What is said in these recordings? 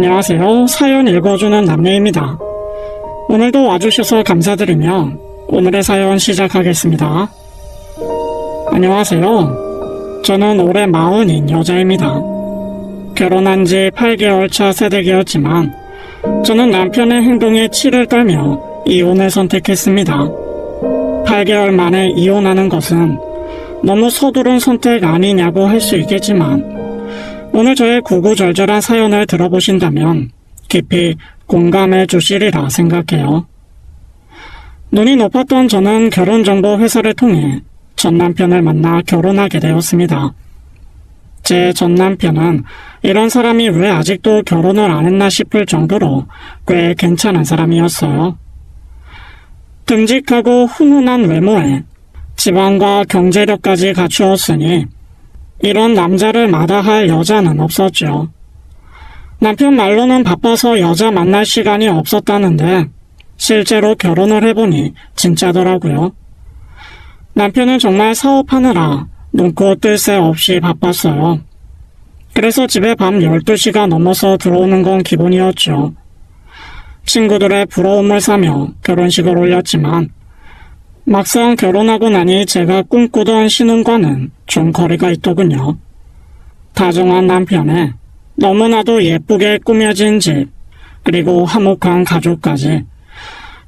안녕하세요. 사연 읽어주는 남매입니다. 오늘도 와주셔서 감사드리며 오늘의 사연 시작하겠습니다. 안녕하세요. 저는 올해 40인 여자입니다. 결혼한 지 8개월 차 새댁이었지만 저는 남편의 행동에 치를 떨며 이혼을 선택했습니다. 8개월 만에 이혼하는 것은 너무 서두른 선택 아니냐고 할 수 있겠지만 오늘 저의 구구절절한 사연을 들어보신다면 깊이 공감해 주시리라 생각해요. 눈이 높았던 저는 결혼정보 회사를 통해 전 남편을 만나 결혼하게 되었습니다. 제 전 남편은 이런 사람이 왜 아직도 결혼을 안 했나 싶을 정도로 꽤 괜찮은 사람이었어요. 듬직하고 훈훈한 외모에 지방과 경제력까지 갖추었으니 이런 남자를 마다할 여자는 없었죠. 남편 말로는 바빠서 여자 만날 시간이 없었다는데 실제로 결혼을 해보니 진짜더라고요. 남편은 정말 사업하느라 눈코 뜰 새 없이 바빴어요. 그래서 집에 밤 12시가 넘어서 들어오는 건 기본이었죠. 친구들의 부러움을 사며 결혼식을 올렸지만 막상 결혼하고 나니 제가 꿈꾸던 신혼과는 좀 거리가 있더군요. 다정한 남편에 너무나도 예쁘게 꾸며진 집, 그리고 화목한 가족까지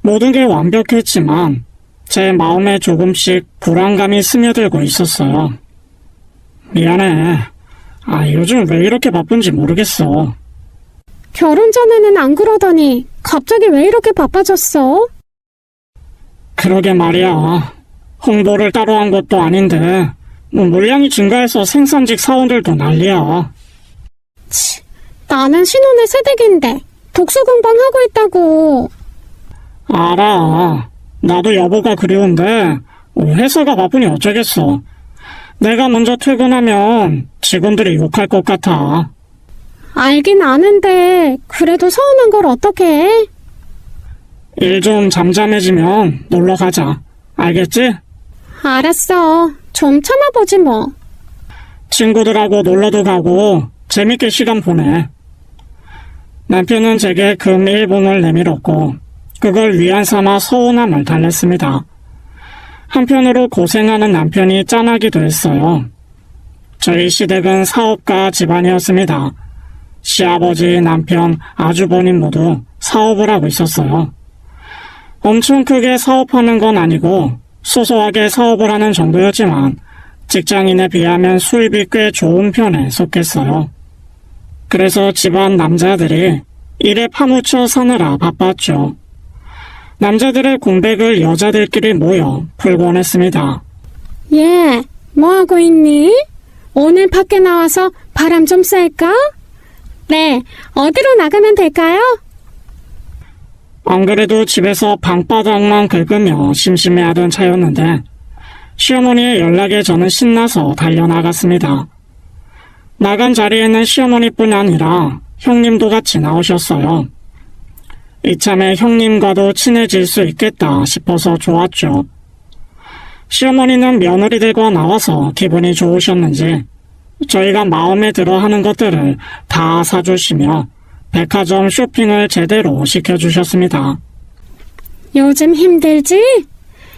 모든 게 완벽했지만 제 마음에 조금씩 불안감이 스며들고 있었어요. 미안해. 요즘 왜 이렇게 바쁜지 모르겠어. 결혼 전에는 안 그러더니 갑자기 왜 이렇게 바빠졌어? 그러게 말이야. 홍보를 따로 한 것도 아닌데 물량이 증가해서 생산직 사원들도 난리야. 나는 신혼의 새댁인데 독서 공방하고 있다고. 알아. 나도 여보가 그리운데 회사가 바쁘니 어쩌겠어. 내가 먼저 퇴근하면 직원들이 욕할 것 같아. 알긴 아는데 그래도 서운한 걸 어떡해? 일 좀 잠잠해지면 놀러 가자. 알겠지? 알았어. 좀 참아보지 뭐. 친구들하고 놀러도 가고 재밌게 시간 보내. 남편은 제게 금 1분을 내밀었고 그걸 위안 삼아 서운함을 달랬습니다. 한편으로 고생하는 남편이 짠하기도 했어요. 저희 시댁은 사업가 집안이었습니다. 시아버지, 남편, 아주버님 모두 사업을 하고 있었어요. 엄청 크게 사업하는 건 아니고 소소하게 사업을 하는 정도였지만 직장인에 비하면 수입이 꽤 좋은 편에 속했어요. 그래서 집안 남자들이 일에 파묻혀 사느라 바빴죠. 남자들의 공백을 여자들끼리 모여 풀곤 했습니다. 얘, 뭐하고 있니? 오늘 밖에 나와서 바람 좀 쐴까? 네, 어디로 나가면 될까요? 안 그래도 집에서 방바닥만 긁으며 심심해하던 차였는데 시어머니의 연락에 저는 신나서 달려나갔습니다. 나간 자리에는 시어머니뿐 아니라 형님도 같이 나오셨어요. 이참에 형님과도 친해질 수 있겠다 싶어서 좋았죠. 시어머니는 며느리들과 나와서 기분이 좋으셨는지 저희가 마음에 들어 하는 것들을 다 사주시며 백화점 쇼핑을 제대로 시켜주셨습니다. 요즘 힘들지?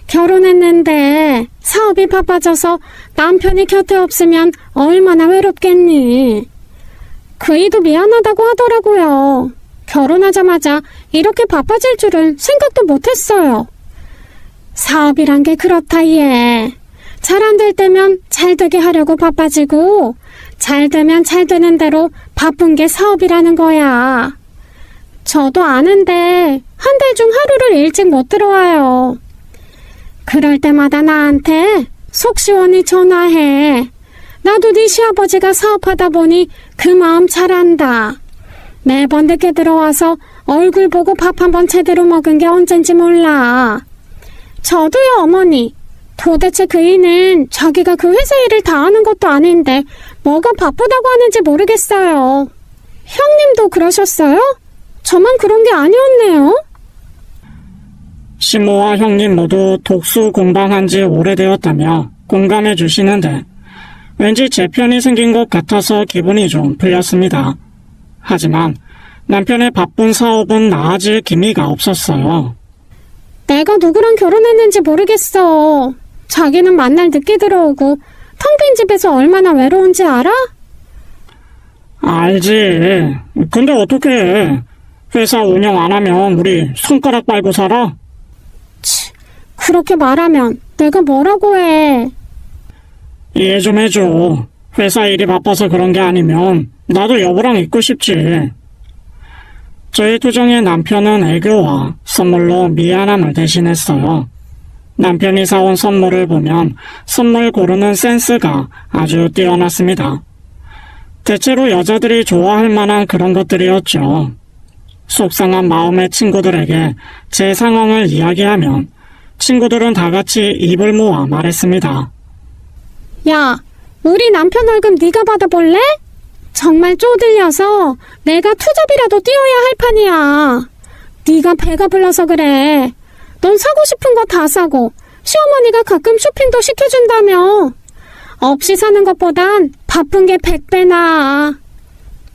결혼했는데 사업이 바빠져서 남편이 곁에 없으면 얼마나 외롭겠니? 그이도 미안하다고 하더라고요. 결혼하자마자 이렇게 바빠질 줄은 생각도 못했어요. 사업이란 게 그렇다 얘. 잘 안 될 때면 잘 되게 하려고 바빠지고 잘 되면 잘 되는 대로 바쁜 게 사업이라는 거야. 저도 아는데 한 달 중 하루를 일찍 못 들어와요. 그럴 때마다 나한테 속 시원히 전화해. 나도 네 시아버지가 사업하다 보니 그 마음 잘 안다. 매번 늦게 들어와서 얼굴 보고 밥 한 번 제대로 먹은 게 언젠지 몰라. 저도요 어머니. 도대체 그이는 자기가 그 회사 일을 다 하는 것도 아닌데 뭐가 바쁘다고 하는지 모르겠어요. 형님도 그러셨어요? 저만 그런 게 아니었네요. 신모와 형님 모두 독수 공방한 지 오래되었다며 공감해 주시는데 왠지 제 편이 생긴 것 같아서 기분이 좀 풀렸습니다. 하지만 남편의 바쁜 사업은 나아질 기미가 없었어요. 내가 누구랑 결혼했는지 모르겠어. 자기는 만날 늦게 들어오고 텅 빈 집에서 얼마나 외로운지 알아? 알지. 근데 어떡해. 회사 운영 안 하면 우리 손가락 빨고 살아? 그렇게 말하면 내가 뭐라고 해. 이해 좀 해줘. 회사 일이 바빠서 그런 게 아니면 나도 여보랑 있고 싶지. 저희 투정의 남편은 애교와 선물로 미안함을 대신했어요. 남편이 사온 선물을 보면 선물 고르는 센스가 아주 뛰어났습니다. 대체로 여자들이 좋아할 만한 그런 것들이었죠. 속상한 마음의 친구들에게 제 상황을 이야기하면 친구들은 다 같이 입을 모아 말했습니다. 야, 우리 남편 월급 네가 받아볼래? 정말 쪼들려서 내가 투잡이라도 뛰어야 할 판이야. 네가 배가 불러서 그래. 넌 사고 싶은 거 다 사고 시어머니가 가끔 쇼핑도 시켜준다며. 없이 사는 것보단 바쁜 게 100배 나아.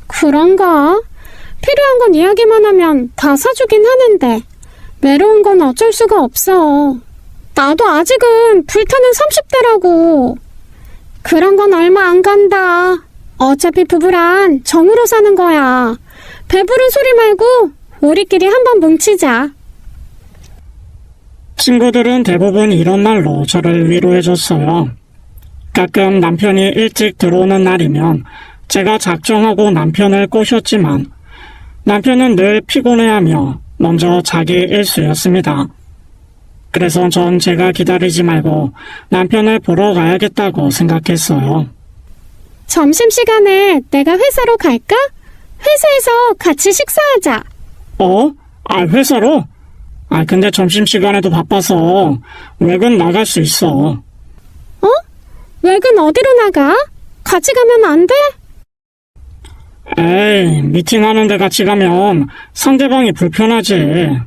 그런가? 필요한 건 이야기만 하면 다 사주긴 하는데 외로운 건 어쩔 수가 없어. 나도 아직은 불타는 30대라고. 그런 건 얼마 안 간다. 어차피 부부란 정으로 사는 거야. 배부른 소리 말고 우리끼리 한번 뭉치자. 친구들은 대부분 이런 말로 저를 위로해줬어요. 가끔 남편이 일찍 들어오는 날이면 제가 작정하고 남편을 꼬셨지만 남편은 늘 피곤해하며 먼저 자기 일수였습니다. 그래서 전 제가 기다리지 말고 남편을 보러 가야겠다고 생각했어요. 점심시간에 내가 회사로 갈까? 회사에서 같이 식사하자. 회사로? 근데 점심시간에도 바빠서 외근 나갈 수 있어. 외근 어디로 나가? 같이 가면 안 돼? 에이, 미팅하는데 같이 가면 상대방이 불편하지.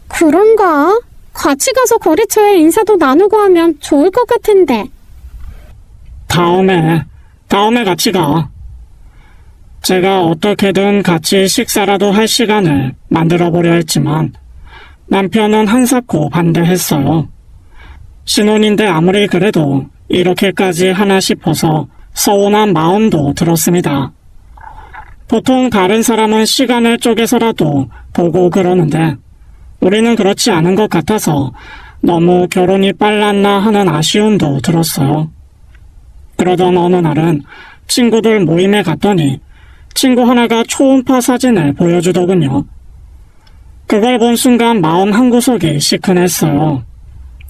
그런가? 같이 가서 거래처에 인사도 나누고 하면 좋을 것 같은데. 다음에 같이 가. 제가 어떻게든 같이 식사라도 할 시간을 만들어 보려 했지만 남편은 한사코 반대했어요. 신혼인데 아무리 그래도 이렇게까지 하나 싶어서 서운한 마음도 들었습니다. 보통 다른 사람은 시간을 쪼개서라도 보고 그러는데 우리는 그렇지 않은 것 같아서 너무 결혼이 빨랐나 하는 아쉬움도 들었어요. 그러던 어느 날은 친구들 모임에 갔더니 친구 하나가 초음파 사진을 보여주더군요. 그걸 본 순간 마음 한구석이 시큰했어요.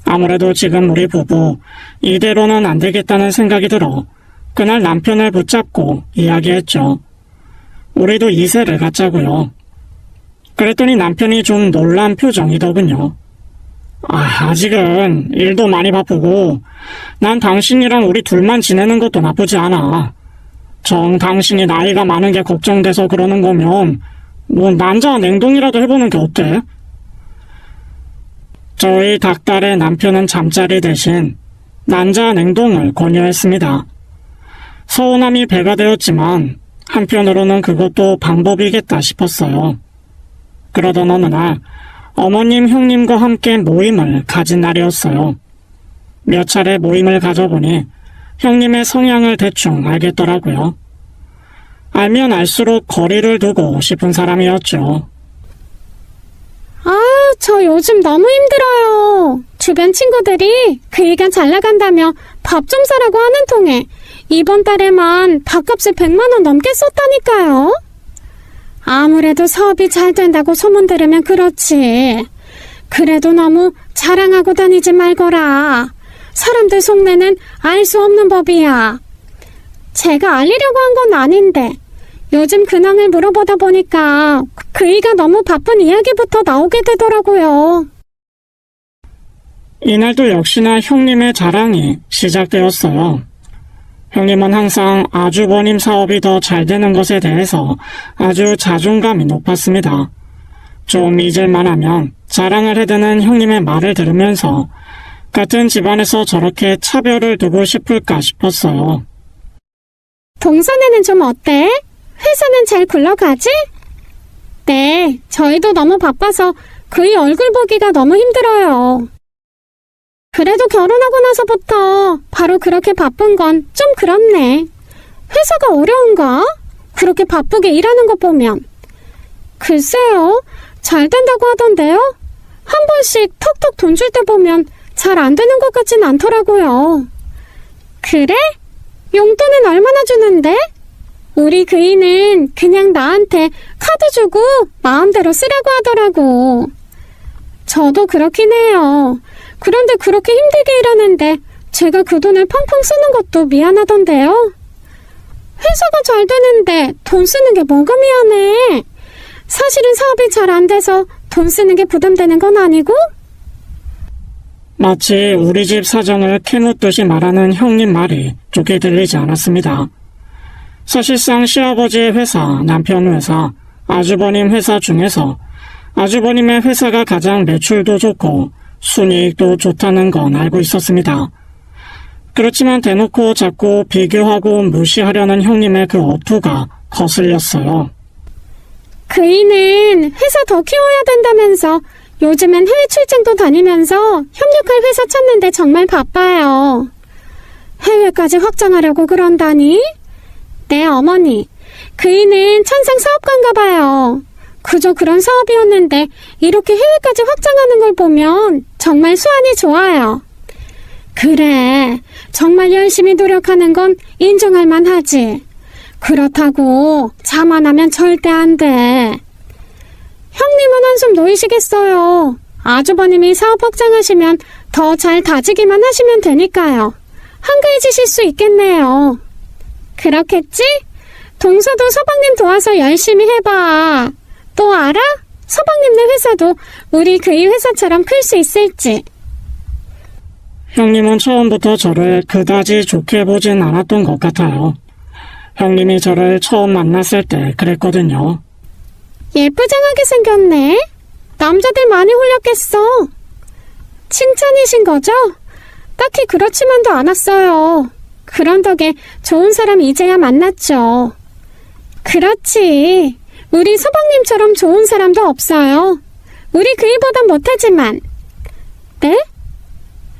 아무래도 지금 우리 부부 이대로는 안 되겠다는 생각이 들어 그날 남편을 붙잡고 이야기했죠. 우리도 2세를 갖자고요. 그랬더니 남편이 좀 놀란 표정이더군요. 아직은 일도 많이 바쁘고 난 당신이랑 우리 둘만 지내는 것도 나쁘지 않아. 당신이 나이가 많은 게 걱정돼서 그러는 거면 난자 냉동이라도 해보는 게 어때? 저희 닭달의 남편은 잠자리 대신 난자 냉동을 권유했습니다. 서운함이 배가 되었지만 한편으로는 그것도 방법이겠다 싶었어요. 그러던 어느 날 어머님, 형님과 함께 모임을 가진 날이었어요. 몇 차례 모임을 가져보니 형님의 성향을 대충 알겠더라고요. 알면 알수록 거리를 두고 싶은 사람이었죠. 저 요즘 너무 힘들어요. 주변 친구들이 그이가 잘 나간다며 밥 좀 사라고 하는 통에 이번 달에만 밥값을 100만 원 넘게 썼다니까요. 아무래도 사업이 잘 된다고 소문 들으면 그렇지. 그래도 너무 자랑하고 다니지 말거라. 사람들 속내는 알 수 없는 법이야. 제가 알리려고 한 건 아닌데 요즘 근황을 물어보다 보니까 그이가 너무 바쁜 이야기부터 나오게 되더라고요. 이날도 역시나 형님의 자랑이 시작되었어요. 형님은 항상 아주버님 사업이 더 잘 되는 것에 대해서 아주 자존감이 높았습니다. 좀 잊을만 하면 자랑을 해대는 형님의 말을 들으면서 같은 집안에서 저렇게 차별을 두고 싶을까 싶었어요. 동선에는 좀 어때? 회사는 잘 굴러가지? 네, 저희도 너무 바빠서 그의 얼굴 보기가 너무 힘들어요. 그래도 결혼하고 나서부터 바로 그렇게 바쁜 건 좀 그렇네. 회사가 어려운가? 그렇게 바쁘게 일하는 거 보면. 글쎄요, 잘 된다고 하던데요? 한 번씩 턱턱 돈 줄 때 보면 잘 안 되는 것 같진 않더라고요. 그래? 용돈은 얼마나 주는데? 우리 그이는 그냥 나한테 카드 주고 마음대로 쓰라고 하더라고. 저도 그렇긴 해요. 그런데 그렇게 힘들게 일하는데 제가 그 돈을 펑펑 쓰는 것도 미안하던데요. 회사가 잘 되는데 돈 쓰는 게 뭐가 미안해. 사실은 사업이 잘 안 돼서 돈 쓰는 게 부담되는 건 아니고? 마치 우리 집 사정을 캐묻듯이 말하는 형님 말이 좋게 들리지 않았습니다. 사실상 시아버지의 회사, 남편 회사, 아주버님 회사 중에서 아주버님의 회사가 가장 매출도 좋고 순이익도 좋다는 건 알고 있었습니다. 그렇지만 대놓고 자꾸 비교하고 무시하려는 형님의 그 어투가 거슬렸어요. 그이는 회사 더 키워야 된다면서 요즘엔 해외 출장도 다니면서 협력할 회사 찾는데 정말 바빠요. 해외까지 확장하려고 그런다니? 네, 어머니. 그이는 천상 사업가인가 봐요. 그저 그런 사업이었는데 이렇게 해외까지 확장하는 걸 보면 정말 수완이 좋아요. 그래, 정말 열심히 노력하는 건 인정할 만하지. 그렇다고 자만하면 절대 안 돼. 형님은 한숨 놓이시겠어요. 아주버님이 사업 확장하시면 더 잘 다지기만 하시면 되니까요. 한가해지실 수 있겠네요. 그렇겠지? 동서도 서방님 도와서 열심히 해봐. 또 알아? 서방님네 회사도 우리 그이 회사처럼 클 수 있을지. 형님은 처음부터 저를 그다지 좋게 보진 않았던 것 같아요. 형님이 저를 처음 만났을 때 그랬거든요. 예쁘장하게 생겼네. 남자들 많이 홀렸겠어. 칭찬이신 거죠? 딱히 그렇지만도 않았어요. 그런 덕에 좋은 사람 이제야 만났죠. 그렇지. 우리 서방님처럼 좋은 사람도 없어요. 우리 그이보단 못하지만. 네?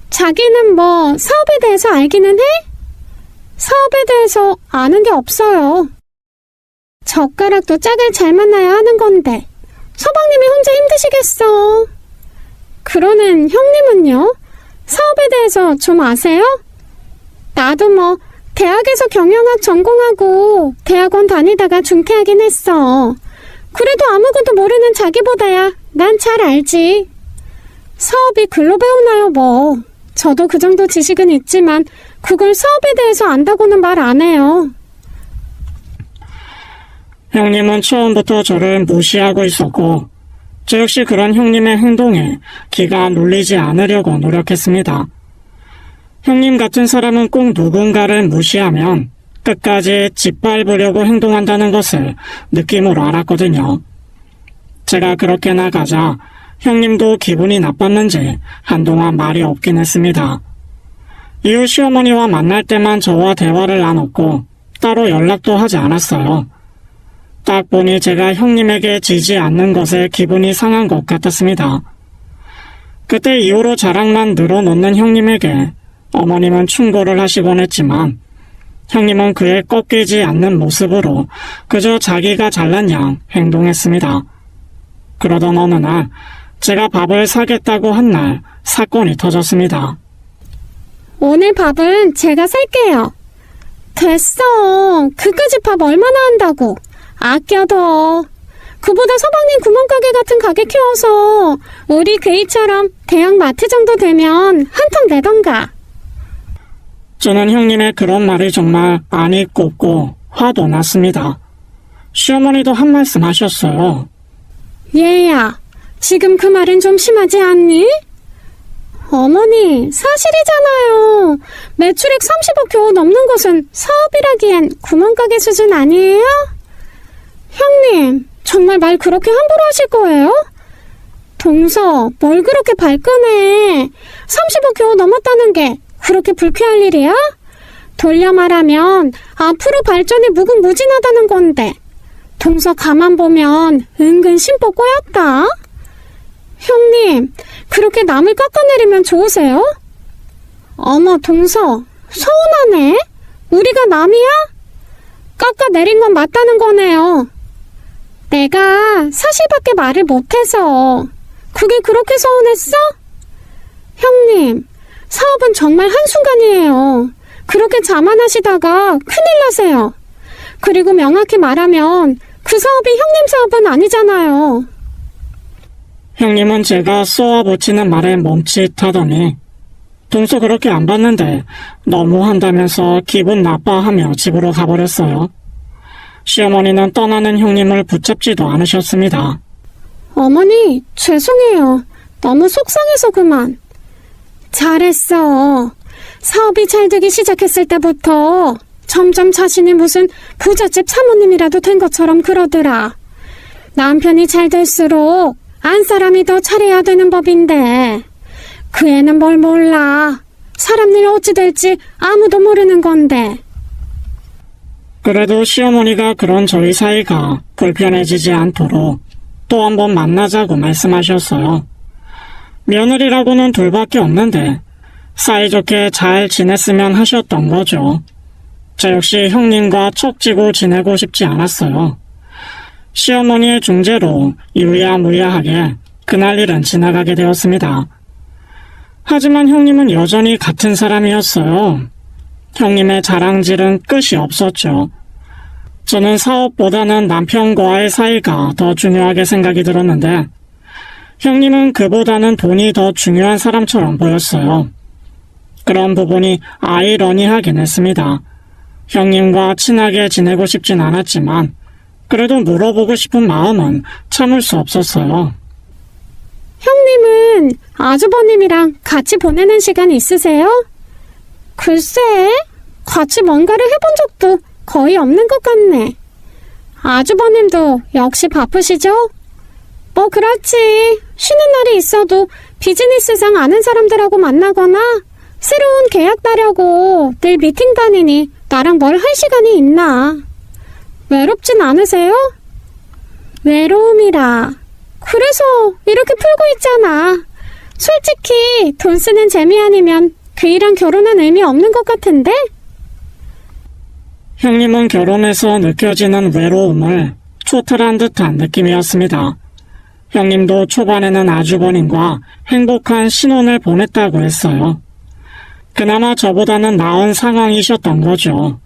자기는 뭐 사업에 대해서 알기는 해? 사업에 대해서 아는 게 없어요. 젓가락도 짝을 잘 만나야 하는 건데 서방님이 혼자 힘드시겠어. 그러는 형님은요? 사업에 대해서 좀 아세요? 나도 뭐 대학에서 경영학 전공하고 대학원 다니다가 중퇴하긴 했어. 그래도 아무것도 모르는 자기보다야 난 잘 알지. 사업이 글로 배우나요 뭐. 저도 그 정도 지식은 있지만 그걸 사업에 대해서 안다고는 말 안 해요. 형님은 처음부터 저를 무시하고 있었고 저 역시 그런 형님의 행동에 기가 눌리지 않으려고 노력했습니다. 형님 같은 사람은 꼭 누군가를 무시하면 끝까지 짓밟으려고 행동한다는 것을 느낌으로 알았거든요. 제가 그렇게 나가자 형님도 기분이 나빴는지 한동안 말이 없긴 했습니다. 이후 시어머니와 만날 때만 저와 대화를 나눴고 따로 연락도 하지 않았어요. 딱 보니 제가 형님에게 지지 않는 것에 기분이 상한 것 같았습니다. 그때 이후로 자랑만 늘어놓는 형님에게 어머님은 충고를 하시곤 했지만 형님은 그에 꺾이지 않는 모습으로 그저 자기가 잘난 양 행동했습니다. 그러던 어느 날 제가 밥을 사겠다고 한 날 사건이 터졌습니다. 오늘 밥은 제가 살게요. 됐어. 그까짓 밥 얼마나 한다고. 아껴둬. 그보다 서방님 구멍가게 같은 가게 키워서 우리 그이처럼 대형 마트 정도 되면 한턱 내던가. 저는 형님의 그런 말이 정말 안이 꼽고 화도 났습니다. 시어머니도 한 말씀 하셨어요. 얘야, 지금 그 말은 좀 심하지 않니? 어머니, 사실이잖아요. 매출액 30억 겨우 넘는 곳은 사업이라기엔 구멍가게 수준 아니에요? 형님, 정말 말 그렇게 함부로 하실 거예요? 동서, 뭘 그렇게 발끈해. 30억 겨우 넘었다는 게 그렇게 불쾌할 일이야? 돌려 말하면 앞으로 발전이 무궁무진하다는 건데 동서 가만 보면 은근 심보 꼬였다. 형님, 그렇게 남을 깎아내리면 좋으세요? 어머, 동서, 서운하네. 우리가 남이야? 깎아내린 건 맞다는 거네요. 내가 사실밖에 말을 못해서 그게 그렇게 서운했어? 형님, 사업은 정말 한순간이에요. 그렇게 자만하시다가 큰일 나세요. 그리고 명확히 말하면 그 사업이 형님 사업은 아니잖아요. 형님은 제가 쏘아붙이는 말에 멈칫하더니 동서 그렇게 안 봤는데 너무 한다면서 기분 나빠하며 집으로 가버렸어요. 시어머니는 떠나는 형님을 붙잡지도 않으셨습니다. 어머니, 죄송해요. 너무 속상해서 그만. 잘했어. 사업이 잘 되기 시작했을 때부터 점점 자신이 무슨 부잣집 사모님이라도 된 것처럼 그러더라. 남편이 잘 될수록 안 사람이 더 잘해야 되는 법인데 그 애는 뭘 몰라. 사람 일 어찌 될지 아무도 모르는 건데. 그래도 시어머니가 그런 저희 사이가 불편해지지 않도록 또 한 번 만나자고 말씀하셨어요. 며느리라고는 둘밖에 없는데 사이좋게 잘 지냈으면 하셨던 거죠. 저 역시 형님과 척지고 지내고 싶지 않았어요. 시어머니의 중재로 유야무야하게 그날 일은 지나가게 되었습니다. 하지만 형님은 여전히 같은 사람이었어요. 형님의 자랑질은 끝이 없었죠. 저는 사업보다는 남편과의 사이가 더 중요하게 생각이 들었는데 형님은 그보다는 돈이 더 중요한 사람처럼 보였어요. 그런 부분이 아이러니하긴 했습니다. 형님과 친하게 지내고 싶진 않았지만 그래도 물어보고 싶은 마음은 참을 수 없었어요. 형님은 아주버님이랑 같이 보내는 시간 있으세요? 글쎄, 같이 뭔가를 해본 적도 거의 없는 것 같네. 아주버님도 역시 바쁘시죠? 뭐 그렇지. 쉬는 날이 있어도 비즈니스상 아는 사람들하고 만나거나 새로운 계약 따려고 늘 미팅 다니니 나랑 뭘 할 시간이 있나. 외롭진 않으세요? 외로움이라. 그래서 이렇게 풀고 있잖아. 솔직히 돈 쓰는 재미 아니면 그이랑 결혼한 의미 없는 것 같은데? 형님은 결혼해서 느껴지는 외로움을 초탈한 듯한 느낌이었습니다. 형님도 초반에는 아주버님과 행복한 신혼을 보냈다고 했어요. 그나마 저보다는 나은 상황이셨던 거죠.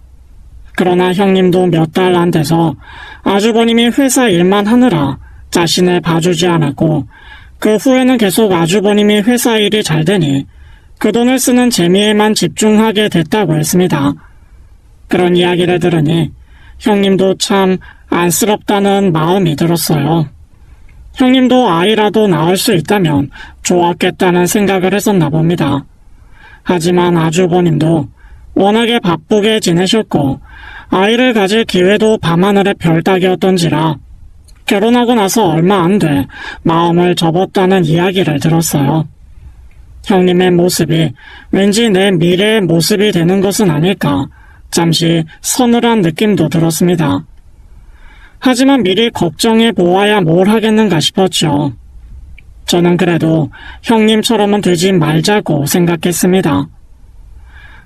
그러나 형님도 몇 달 안 돼서 아주버님이 회사 일만 하느라 자신을 봐주지 않았고 그 후에는 계속 아주버님이 회사 일이 잘 되니 그 돈을 쓰는 재미에만 집중하게 됐다고 했습니다. 그런 이야기를 들으니 형님도 참 안쓰럽다는 마음이 들었어요. 형님도 아이라도 낳을 수 있다면 좋았겠다는 생각을 했었나 봅니다. 하지만 아주버님도 워낙에 바쁘게 지내셨고 아이를 가질 기회도 밤하늘의 별따기였던지라 결혼하고 나서 얼마 안 돼 마음을 접었다는 이야기를 들었어요. 형님의 모습이 왠지 내 미래의 모습이 되는 것은 아닐까 잠시 서늘한 느낌도 들었습니다. 하지만 미리 걱정해 보아야 뭘 하겠는가 싶었죠. 저는 그래도 형님처럼은 되지 말자고 생각했습니다.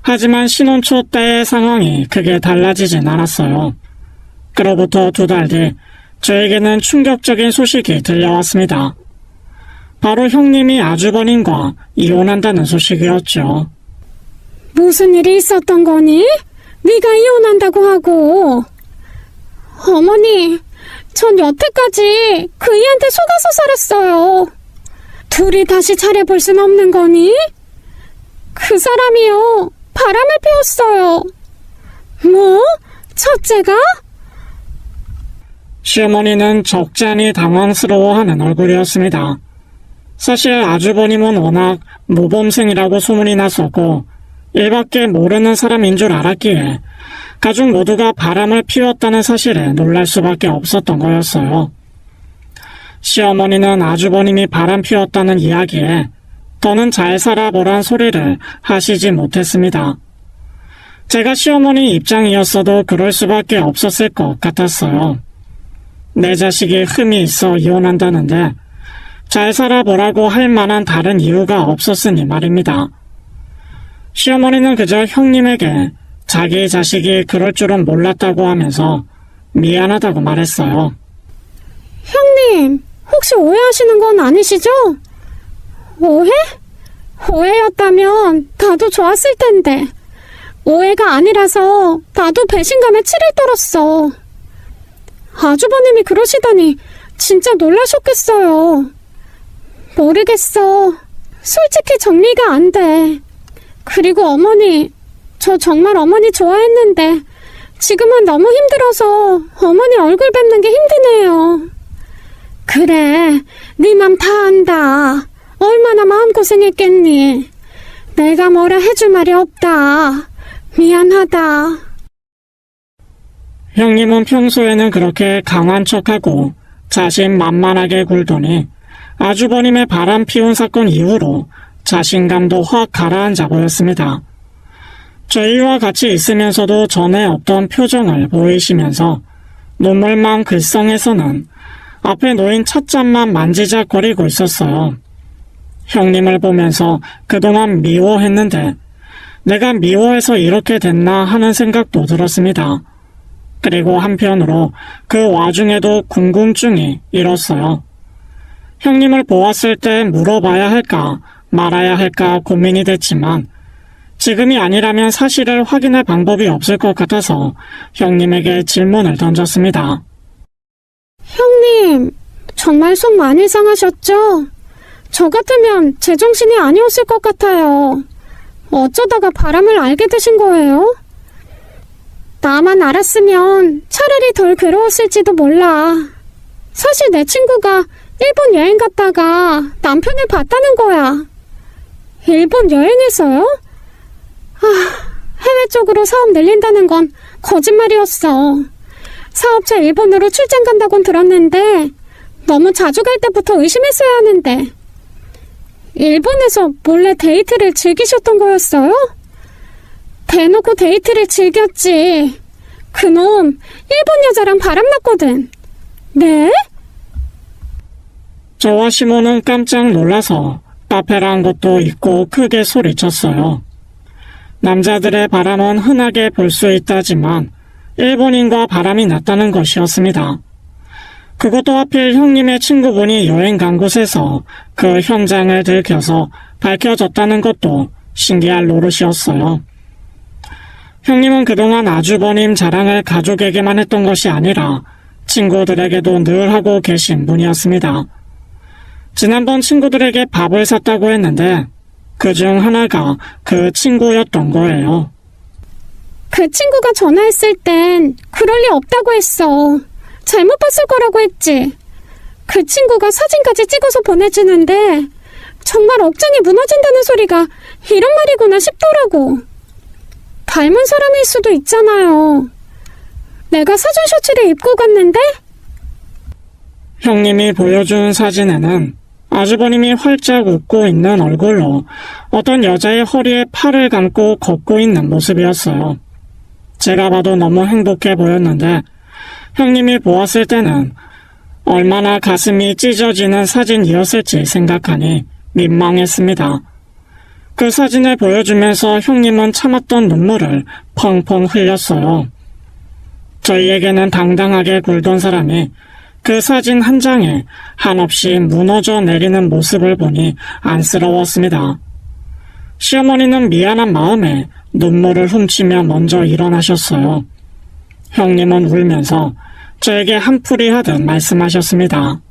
하지만 신혼 초 때의 상황이 크게 달라지진 않았어요. 그로부터 2달 뒤 저에게는 충격적인 소식이 들려왔습니다. 바로 형님이 아주버님과 이혼한다는 소식이었죠. 무슨 일이 있었던 거니? 네가 이혼한다고 하고. 어머니, 전 여태까지 그이한테 속아서 살았어요. 둘이 다시 차려볼 순 없는 거니? 그 사람이요, 바람을 피웠어요. 뭐? 첫째가? 시어머니는 적잖이 당황스러워하는 얼굴이었습니다. 사실 아주버님은 워낙 모범생이라고 소문이 났었고 일밖에 모르는 사람인 줄 알았기에 가족 모두가 바람을 피웠다는 사실에 놀랄 수밖에 없었던 거였어요. 시어머니는 아주버님이 바람 피웠다는 이야기에 더는 잘 살아보란 소리를 하시지 못했습니다. 제가 시어머니 입장이었어도 그럴 수밖에 없었을 것 같았어요. 내 자식이 흠이 있어 이혼한다는데 잘 살아보라고 할 만한 다른 이유가 없었으니 말입니다. 시어머니는 그저 형님에게 자기 자식이 그럴 줄은 몰랐다고 하면서 미안하다고 말했어요. 형님, 혹시 오해하시는 건 아니시죠? 오해? 오해였다면 나도 좋았을 텐데. 오해가 아니라서 나도 배신감에 치를 떨었어. 아주버님이 그러시다니 진짜 놀라셨겠어요. 모르겠어. 솔직히 정리가 안 돼. 그리고 어머니, 저 정말 어머니 좋아했는데 지금은 너무 힘들어서 어머니 얼굴 뵙는 게 힘드네요. 그래, 네 맘 다 안다. 얼마나 마음고생했겠니. 내가 뭐라 해줄 말이 없다. 미안하다. 형님은 평소에는 그렇게 강한 척하고 자신만만하게 굴더니 아주버님의 바람 피운 사건 이후로 자신감도 확 가라앉아 보였습니다. 저희와 같이 있으면서도 전에 없던 표정을 보이시면서 눈물만 글썽해서는 앞에 놓인 찻잔만 만지작거리고 있었어요. 형님을 보면서 그동안 미워했는데 내가 미워해서 이렇게 됐나 하는 생각도 들었습니다. 그리고 한편으로 그 와중에도 궁금증이 일었어요. 형님을 보았을 때 물어봐야 할까 말아야 할까 고민이 됐지만 지금이 아니라면 사실을 확인할 방법이 없을 것 같아서 형님에게 질문을 던졌습니다. 형님, 정말 속 많이 상하셨죠? 저 같으면 제정신이 아니었을 것 같아요. 어쩌다가 바람을 알게 되신 거예요? 나만 알았으면 차라리 덜 괴로웠을지도 몰라. 사실 내 친구가 일본 여행 갔다가 남편을 봤다는 거야. 일본 여행에서요? 해외 쪽으로 사업 늘린다는 건 거짓말이었어. 사업차 일본으로 출장 간다곤 들었는데 너무 자주 갈 때부터 의심했어야 하는데 일본에서 몰래 데이트를 즐기셨던 거였어요? 대놓고 데이트를 즐겼지. 그놈 일본 여자랑 바람났거든. 네? 저와 시모는 깜짝 놀라서 카페란 것도 잊고 크게 소리쳤어요. 남자들의 바람은 흔하게 볼 수 있다지만 일본인과 바람이 났다는 것이었습니다. 그것도 하필 형님의 친구분이 여행 간 곳에서 그 현장을 들켜서 밝혀졌다는 것도 신기할 노릇이었어요. 형님은 그동안 아주버님 자랑을 가족에게만 했던 것이 아니라 친구들에게도 늘 하고 계신 분이었습니다. 지난번 친구들에게 밥을 샀다고 했는데 그중 하나가 그 친구였던 거예요. 그 친구가 전화했을 땐 그럴 리 없다고 했어. 잘못 봤을 거라고 했지. 그 친구가 사진까지 찍어서 보내주는데 정말 억장이 무너진다는 소리가 이런 말이구나 싶더라고. 닮은 사람일 수도 있잖아요. 내가 사준 셔츠를 입고 갔는데? 형님이 보여준 사진에는 아주버님이 활짝 웃고 있는 얼굴로 어떤 여자의 허리에 팔을 감고 걷고 있는 모습이었어요. 제가 봐도 너무 행복해 보였는데 형님이 보았을 때는 얼마나 가슴이 찢어지는 사진이었을지 생각하니 민망했습니다. 그 사진을 보여주면서 형님은 참았던 눈물을 펑펑 흘렸어요. 저희에게는 당당하게 굴던 사람이 그 사진 한 장에 한없이 무너져 내리는 모습을 보니 안쓰러웠습니다. 시어머니는 미안한 마음에 눈물을 훔치며 먼저 일어나셨어요. 형님은 울면서 저에게 한풀이 하듯 말씀하셨습니다.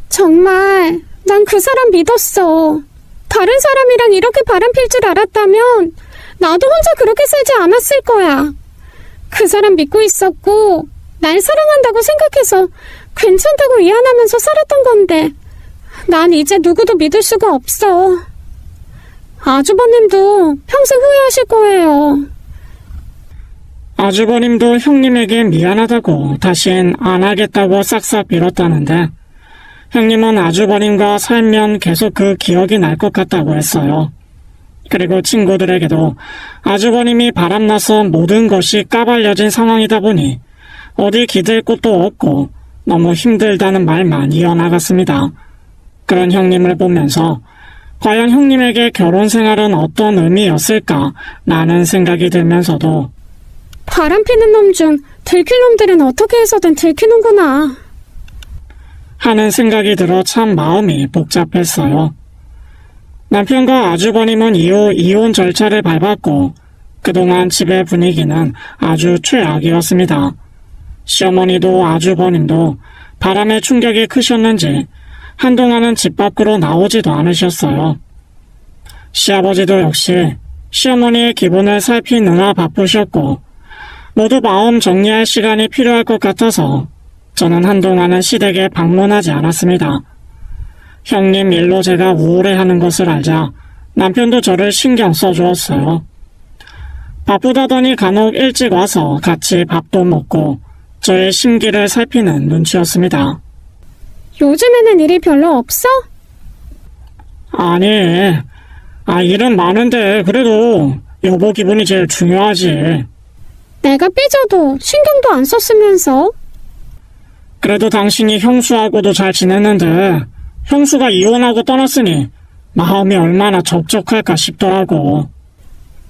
정말 난 그 사람 믿었어. 다른 사람이랑 이렇게 바람필 줄 알았다면 나도 혼자 그렇게 살지 않았을 거야. 그 사람 믿고 있었고 날 사랑한다고 생각해서 괜찮다고 위안하면서 살았던 건데 난 이제 누구도 믿을 수가 없어. 아주버님도 평생 후회하실 거예요. 아주버님도 형님에게 미안하다고 다신 안 하겠다고 싹싹 빌었다는데 형님은 아주버님과 살면 계속 그 기억이 날 것 같다고 했어요. 그리고 친구들에게도 아주버님이 바람나서 모든 것이 까발려진 상황이다 보니 어디 기댈 곳도 없고 너무 힘들다는 말만 이어나갔습니다. 그런 형님을 보면서 과연 형님에게 결혼 생활은 어떤 의미였을까라는 생각이 들면서도 바람 피는 놈 중 들킬 놈들은 어떻게 해서든 들키는구나. 하는 생각이 들어 참 마음이 복잡했어요. 남편과 아주버님은 이후 이혼 절차를 밟았고 그동안 집의 분위기는 아주 최악이었습니다. 시어머니도 아주버님도 바람의 충격이 크셨는지 한동안은 집 밖으로 나오지도 않으셨어요. 시아버지도 역시 시어머니의 기분을 살피느라 바쁘셨고 모두 마음 정리할 시간이 필요할 것 같아서 저는 한동안은 시댁에 방문하지 않았습니다. 형님 일로 제가 우울해하는 것을 알자 남편도 저를 신경 써주었어요. 바쁘다더니 간혹 일찍 와서 같이 밥도 먹고 저의 심기를 살피는 눈치였습니다. 요즘에는 일이 별로 없어? 아니, 일은 많은데 그래도 여보 기분이 제일 중요하지. 내가 삐져도 신경도 안 썼으면서. 그래도 당신이 형수하고도 잘 지냈는데 형수가 이혼하고 떠났으니 마음이 얼마나 적적할까 싶더라고.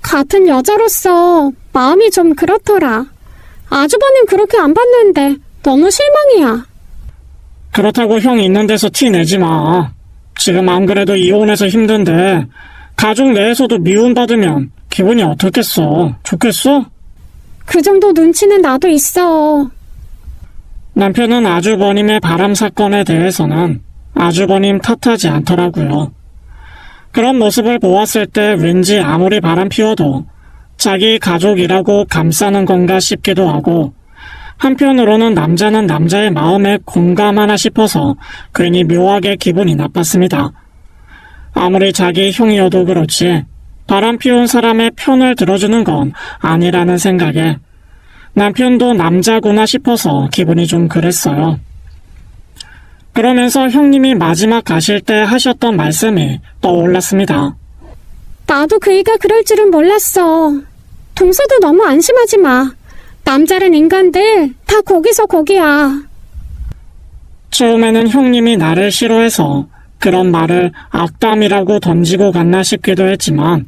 같은 여자로서 마음이 좀 그렇더라. 아주버님 그렇게 안 봤는데 너무 실망이야. 그렇다고 형 있는 데서 티 내지 마. 지금 안 그래도 이혼해서 힘든데 가족 내에서도 미움받으면 기분이 어떻겠어? 좋겠어? 그 정도 눈치는 나도 있어. 남편은 아주버님의 바람 사건에 대해서는 아주버님 탓하지 않더라고요. 그런 모습을 보았을 때 왠지 아무리 바람 피워도 자기 가족이라고 감싸는 건가 싶기도 하고 한편으로는 남자는 남자의 마음에 공감하나 싶어서 괜히 묘하게 기분이 나빴습니다. 아무리 자기 형이어도 그렇지 바람 피운 사람의 편을 들어주는 건 아니라는 생각에 남편도 남자구나 싶어서 기분이 좀 그랬어요. 그러면서 형님이 마지막 가실 때 하셨던 말씀이 떠올랐습니다. 나도 그이가 그럴 줄은 몰랐어. 동서도 너무 안심하지 마. 남자란 인간들 다 거기서 거기야. 처음에는 형님이 나를 싫어해서 그런 말을 악담이라고 던지고 갔나 싶기도 했지만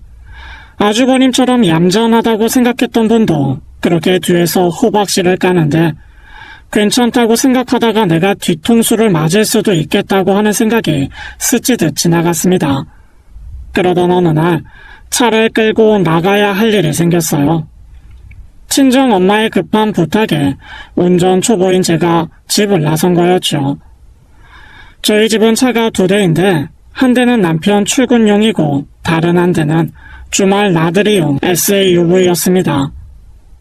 아주버님처럼 얌전하다고 생각했던 분도 그렇게 뒤에서 호박씨를 까는데 괜찮다고 생각하다가 내가 뒤통수를 맞을 수도 있겠다고 하는 생각이 스치듯 지나갔습니다. 그러던 어느 날 차를 끌고 나가야 할 일이 생겼어요. 친정 엄마의 급한 부탁에 운전 초보인 제가 집을 나선 거였죠. 저희 집은 차가 2대인데 한 대는 남편 출근용이고 다른 한 대는 주말 나들이용 SUV였습니다.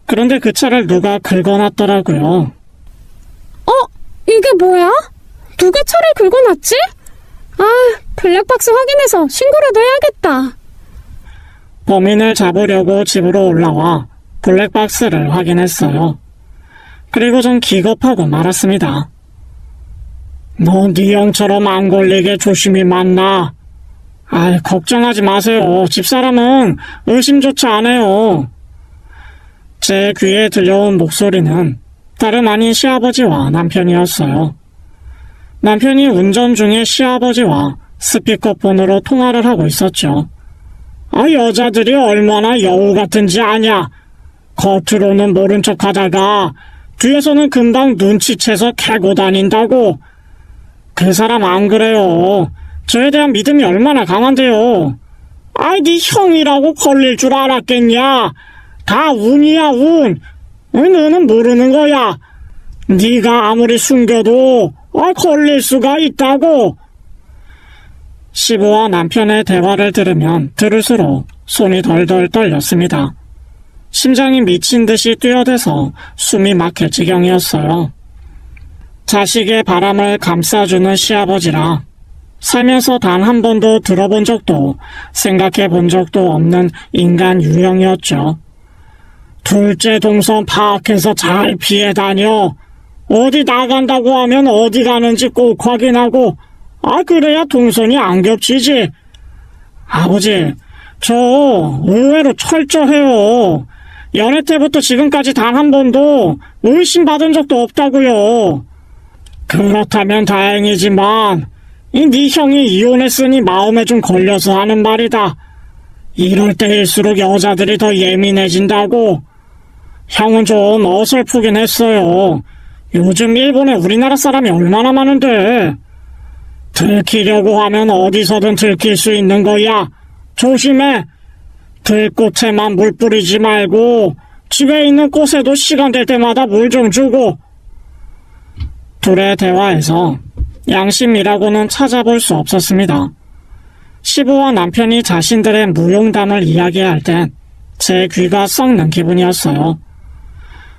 그런데 그 차를 누가 긁어놨더라고요. 이게 뭐야? 누가 차를 긁어놨지? 블랙박스 확인해서 신고라도 해야겠다. 범인을 잡으려고 집으로 올라와 블랙박스를 확인했어요. 그리고 전 기겁하고 말았습니다. 너 네 형처럼 안 걸리게 조심히 만나. 걱정하지 마세요. 집사람은 의심조차 안 해요. 제 귀에 들려온 목소리는 다름 아닌 시아버지와 남편이었어요. 남편이 운전 중에 시아버지와 스피커폰으로 통화를 하고 있었죠. 여자들이 얼마나 여우 같은지 아냐. 겉으로는 모른 척 하다가 뒤에서는 금방 눈치채서 캐고 다닌다고. 그 사람 안 그래요. 저에 대한 믿음이 얼마나 강한데요. 네 형이라고 걸릴 줄 알았겠냐. 다 운이야 운. 너는 모르는 거야. 네가 아무리 숨겨도 걸릴 수가 있다고. 시부와 남편의 대화를 들으면 들을수록 손이 덜덜 떨렸습니다. 심장이 미친 듯이 뛰어대서 숨이 막힐 지경이었어요. 자식의 바람을 감싸주는 시아버지라 살면서 단 한 번도 들어본 적도 생각해 본 적도 없는 인간 유형이었죠. 둘째 동선 파악해서 잘 피해 다녀. 어디 나간다고 하면 어디 가는지 꼭 확인하고 그래야 동선이 안 겹치지. 아버지, 저 의외로 철저해요. 연애 때부터 지금까지 단 한 번도 의심받은 적도 없다고요. 그렇다면 다행이지만 네 형이 이혼했으니 마음에 좀 걸려서 하는 말이다. 이럴 때일수록 여자들이 더 예민해진다고. 형은 좀 어설프긴 했어요. 요즘 일본에 우리나라 사람이 얼마나 많은데. 들키려고 하면 어디서든 들킬 수 있는 거야. 조심해. 들꽃에만 물 뿌리지 말고 집에 있는 꽃에도 시간 될 때마다 물 좀 주고. 둘의 대화에서 양심이라고는 찾아볼 수 없었습니다. 시부와 남편이 자신들의 무용담을 이야기할 땐 제 귀가 썩는 기분이었어요.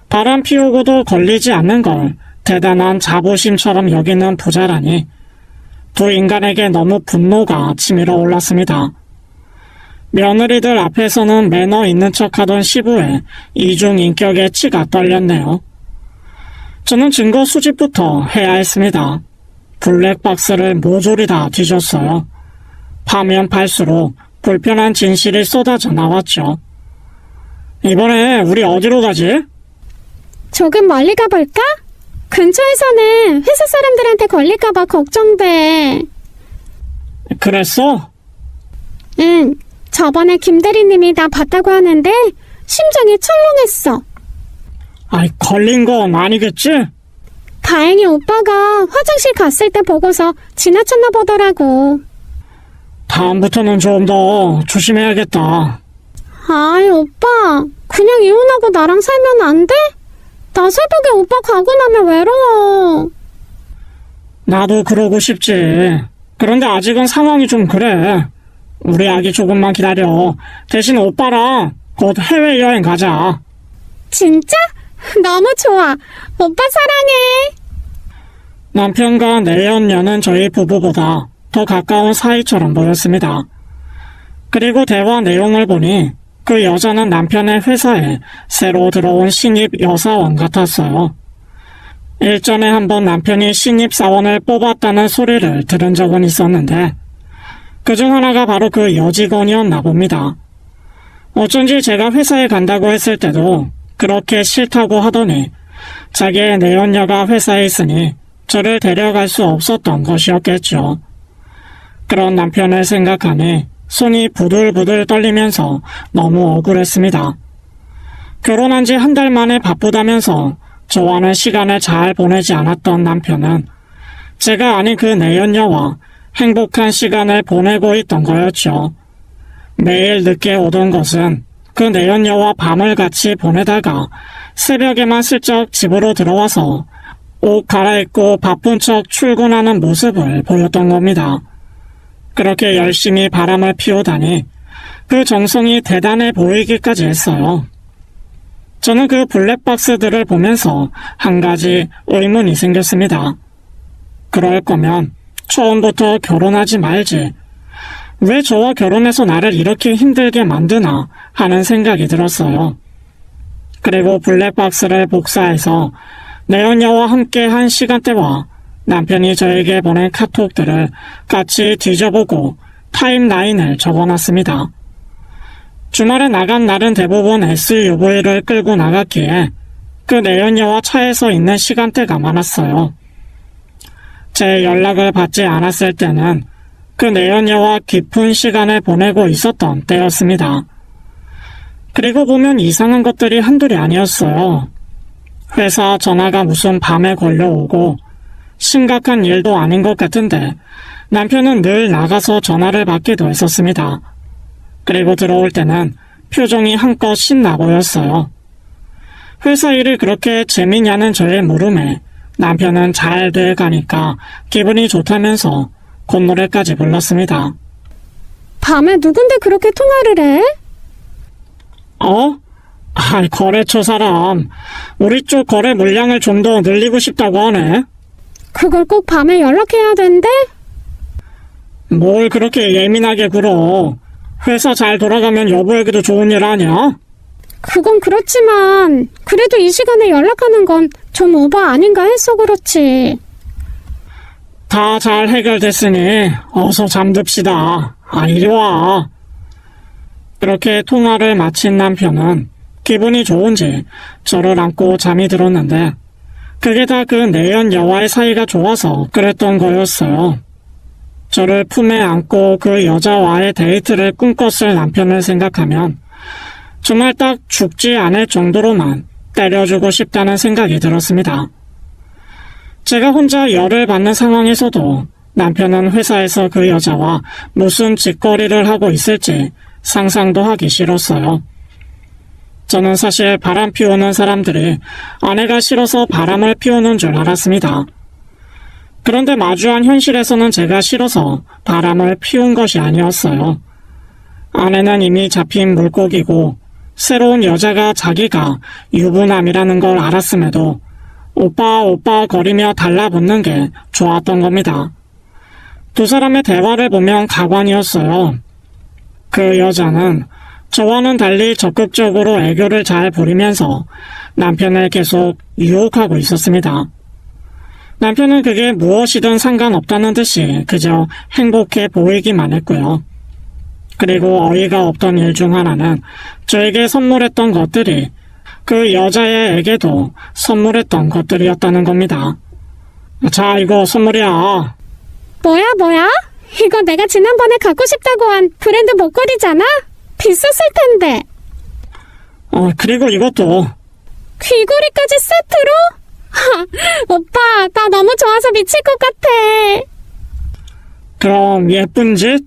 바람 피우고도 걸리지 않는 걸 대단한 자부심처럼 여기는 부자라니 두 인간에게 너무 분노가 치밀어 올랐습니다. 며느리들 앞에서는 매너 있는 척하던 시부의 이중인격에 치가 떨렸네요. 저는 증거 수집부터 해야 했습니다. 블랙박스를 모조리 다 뒤졌어요. 파면 팔수록 불편한 진실이 쏟아져 나왔죠. 이번에 우리 어디로 가지? 조금 멀리 가볼까? 근처에서는 회사 사람들한테 걸릴까봐 걱정돼. 그랬어? 응, 저번에 김 대리님이 나 봤다고 하는데 심장이 철렁했어. 아이, 걸린 건 아니겠지? 다행히 오빠가 화장실 갔을 때 보고서 지나쳤나 보더라고. 다음부터는 좀 더 조심해야겠다. 아이, 오빠, 그냥 이혼하고 나랑 살면 안 돼? 나 새벽에 오빠 가고 나면 외로워. 나도 그러고 싶지. 그런데 아직은 상황이 좀 그래. 우리 아기 조금만 기다려. 대신 오빠랑 곧 해외여행 가자. 진짜? 너무 좋아. 오빠 사랑해. 남편과 내연녀는 저희 부부보다 더 가까운 사이처럼 보였습니다. 그리고 대화 내용을 보니 그 여자는 남편의 회사에 새로 들어온 신입 여사원 같았어요. 일전에 한번 남편이 신입사원을 뽑았다는 소리를 들은 적은 있었는데 그중 하나가 바로 그 여직원이었나 봅니다. 어쩐지 제가 회사에 간다고 했을 때도 그렇게 싫다고 하더니 자기의 내연녀가 회사에 있으니 저를 데려갈 수 없었던 것이었겠죠. 그런 남편을 생각하니 손이 부들부들 떨리면서 너무 억울했습니다. 결혼한 지 한 달 만에 바쁘다면서 저와는 시간을 잘 보내지 않았던 남편은 제가 아닌 그 내연녀와 행복한 시간을 보내고 있던 거였죠. 매일 늦게 오던 것은 그 내연녀와 밤을 같이 보내다가 새벽에만 슬쩍 집으로 들어와서 옷 갈아입고 바쁜 척 출근하는 모습을 보였던 겁니다. 그렇게 열심히 바람을 피우다니 그 정성이 대단해 보이기까지 했어요. 저는 그 블랙박스들을 보면서 한 가지 의문이 생겼습니다. 그럴 거면 처음부터 결혼하지 말지. 왜 저와 결혼해서 나를 이렇게 힘들게 만드나 하는 생각이 들었어요. 그리고 블랙박스를 복사해서 내연녀와 함께 한 시간대와 남편이 저에게 보낸 카톡들을 같이 뒤져보고 타임라인을 적어놨습니다. 주말에 나간 날은 대부분 SUV를 끌고 나갔기에 그 내연녀와 차에서 있는 시간대가 많았어요. 제 연락을 받지 않았을 때는 그 내연녀와 깊은 시간을 보내고 있었던 때였습니다. 그리고 보면 이상한 것들이 한둘이 아니었어요. 회사 전화가 무슨 밤에 걸려오고 심각한 일도 아닌 것 같은데 남편은 늘 나가서 전화를 받기도 했었습니다. 그리고 들어올 때는 표정이 한껏 신나 보였어요. 회사 일이 그렇게 재미냐는 저의 물음에 남편은 잘 돼가니까 기분이 좋다면서 콧노래까지 불렀습니다. 밤에 누군데 그렇게 통화를 해? 거래처 사람. 우리 쪽 거래 물량을 좀 더 늘리고 싶다고 하네. 그걸 꼭 밤에 연락해야 된대? 뭘 그렇게 예민하게 굴어. 회사 잘 돌아가면 여보에게도 좋은 일 아니야? 그건 그렇지만 그래도 이 시간에 연락하는 건 좀 오버 아닌가 해서 그렇지. 다 잘 해결됐으니 어서 잠듭시다. 이리 와. 그렇게 통화를 마친 남편은 기분이 좋은지 저를 안고 잠이 들었는데 그게 다 그 내연 여와의 사이가 좋아서 그랬던 거였어요. 저를 품에 안고 그 여자와의 데이트를 꿈꿨을 남편을 생각하면 정말 딱 죽지 않을 정도로만 때려주고 싶다는 생각이 들었습니다. 제가 혼자 열을 받는 상황에서도 남편은 회사에서 그 여자와 무슨 짓거리를 하고 있을지 상상도 하기 싫었어요. 저는 사실 바람 피우는 사람들이 아내가 싫어서 바람을 피우는 줄 알았습니다. 그런데 마주한 현실에서는 제가 싫어서 바람을 피운 것이 아니었어요. 아내는 이미 잡힌 물고기고 새로운 여자가 자기가 유부남이라는 걸 알았음에도 오빠 오빠 거리며 달라붙는 게 좋았던 겁니다. 두 사람의 대화를 보면 가관이었어요. 그 여자는 저와는 달리 적극적으로 애교를 잘 부리면서 남편을 계속 유혹하고 있었습니다. 남편은 그게 무엇이든 상관없다는 듯이 그저 행복해 보이기만 했고요. 그리고 어이가 없던 일 중 하나는 저에게 선물했던 것들이 그 여자애에게도 선물했던 것들이었다는 겁니다. 자, 이거 선물이야. 뭐야? 이거 내가 지난번에 갖고 싶다고 한 브랜드 목걸이잖아? 비쌌을 텐데. 그리고 이것도. 귀걸이까지 세트로? 오빠, 나 너무 좋아서 미칠 것 같아. 그럼 예쁜 짓?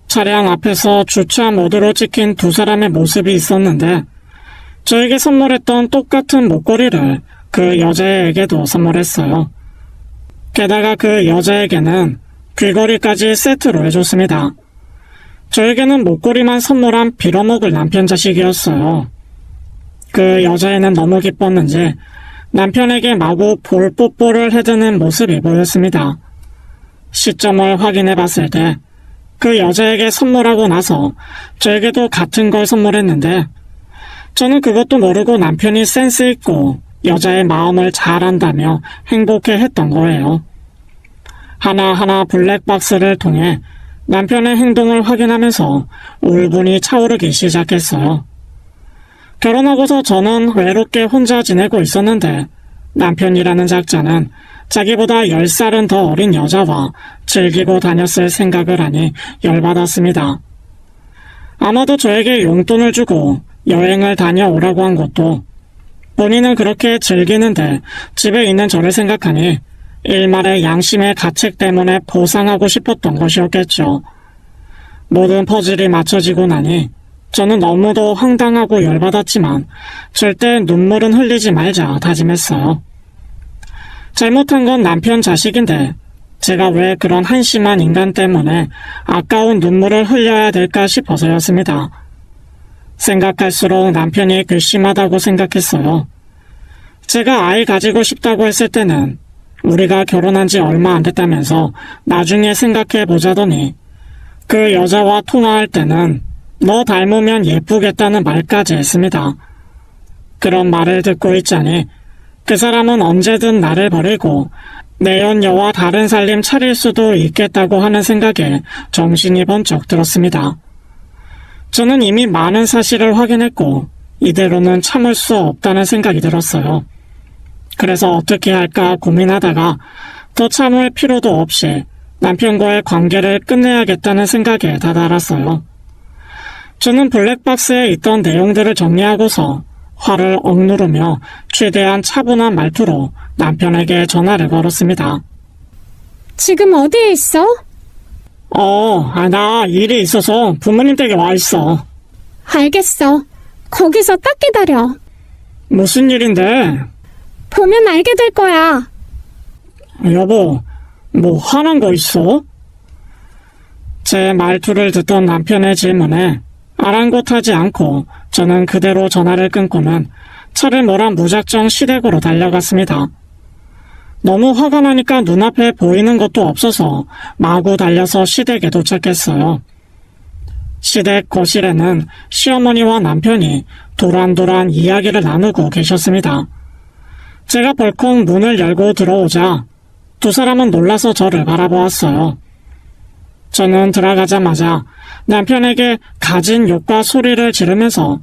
차량 앞에서 주차 모드로 찍힌 두 사람의 모습이 있었는데 저에게 선물했던 똑같은 목걸이를 그 여자에게도 선물했어요. 게다가 그 여자에게는 귀걸이까지 세트로 해줬습니다. 저에게는 목걸이만 선물한 빌어먹을 남편 자식이었어요. 그 여자애는 너무 기뻤는지 남편에게 마구 볼 뽀뽀를 해드는 모습이 보였습니다. 시점을 확인해 봤을 때 그 여자에게 선물하고 나서 저에게도 같은 걸 선물했는데 저는 그것도 모르고 남편이 센스 있고 여자의 마음을 잘 안다며 행복해했던 거예요. 하나하나 블랙박스를 통해 남편의 행동을 확인하면서 울분이 차오르기 시작했어요. 결혼하고서 저는 외롭게 혼자 지내고 있었는데 남편이라는 작자는 자기보다 10살은 더 어린 여자와 즐기고 다녔을 생각을 하니 열받았습니다. 아마도 저에게 용돈을 주고 여행을 다녀오라고 한 것도 본인은 그렇게 즐기는데 집에 있는 저를 생각하니 일말의 양심의 가책 때문에 보상하고 싶었던 것이었겠죠. 모든 퍼즐이 맞춰지고 나니 저는 너무도 황당하고 열받았지만 절대 눈물은 흘리지 말자 다짐했어요. 잘못한 건 남편 자식인데 제가 왜 그런 한심한 인간 때문에 아까운 눈물을 흘려야 될까 싶어서였습니다. 생각할수록 남편이 괘씸하다고 생각했어요. 제가 아이 가지고 싶다고 했을 때는 우리가 결혼한 지 얼마 안 됐다면서 나중에 생각해 보자더니 그 여자와 통화할 때는 너 닮으면 예쁘겠다는 말까지 했습니다. 그런 말을 듣고 있자니 그 사람은 언제든 나를 버리고 내연녀와 다른 살림 차릴 수도 있겠다고 하는 생각에 정신이 번쩍 들었습니다. 저는 이미 많은 사실을 확인했고 이대로는 참을 수 없다는 생각이 들었어요. 그래서 어떻게 할까 고민하다가 더 참을 필요도 없이 남편과의 관계를 끝내야겠다는 생각에 다다랐어요. 저는 블랙박스에 있던 내용들을 정리하고서 화를 억누르며 최대한 차분한 말투로 남편에게 전화를 걸었습니다. 지금 어디에 있어? 나 일이 있어서 부모님 댁에 와 있어. 알겠어. 거기서 딱 기다려. 무슨 일인데? 보면 알게 될 거야. 여보, 뭐 화난 거 있어? 제 말투를 듣던 남편의 질문에 아랑곳하지 않고 저는 그대로 전화를 끊고는 차를 몰아 무작정 시댁으로 달려갔습니다. 너무 화가 나니까 눈앞에 보이는 것도 없어서 마구 달려서 시댁에 도착했어요. 시댁 거실에는 시어머니와 남편이 도란도란 이야기를 나누고 계셨습니다. 제가 벌컥 문을 열고 들어오자 두 사람은 놀라서 저를 바라보았어요. 저는 들어가자마자 남편에게 가진 욕과 소리를 지르면서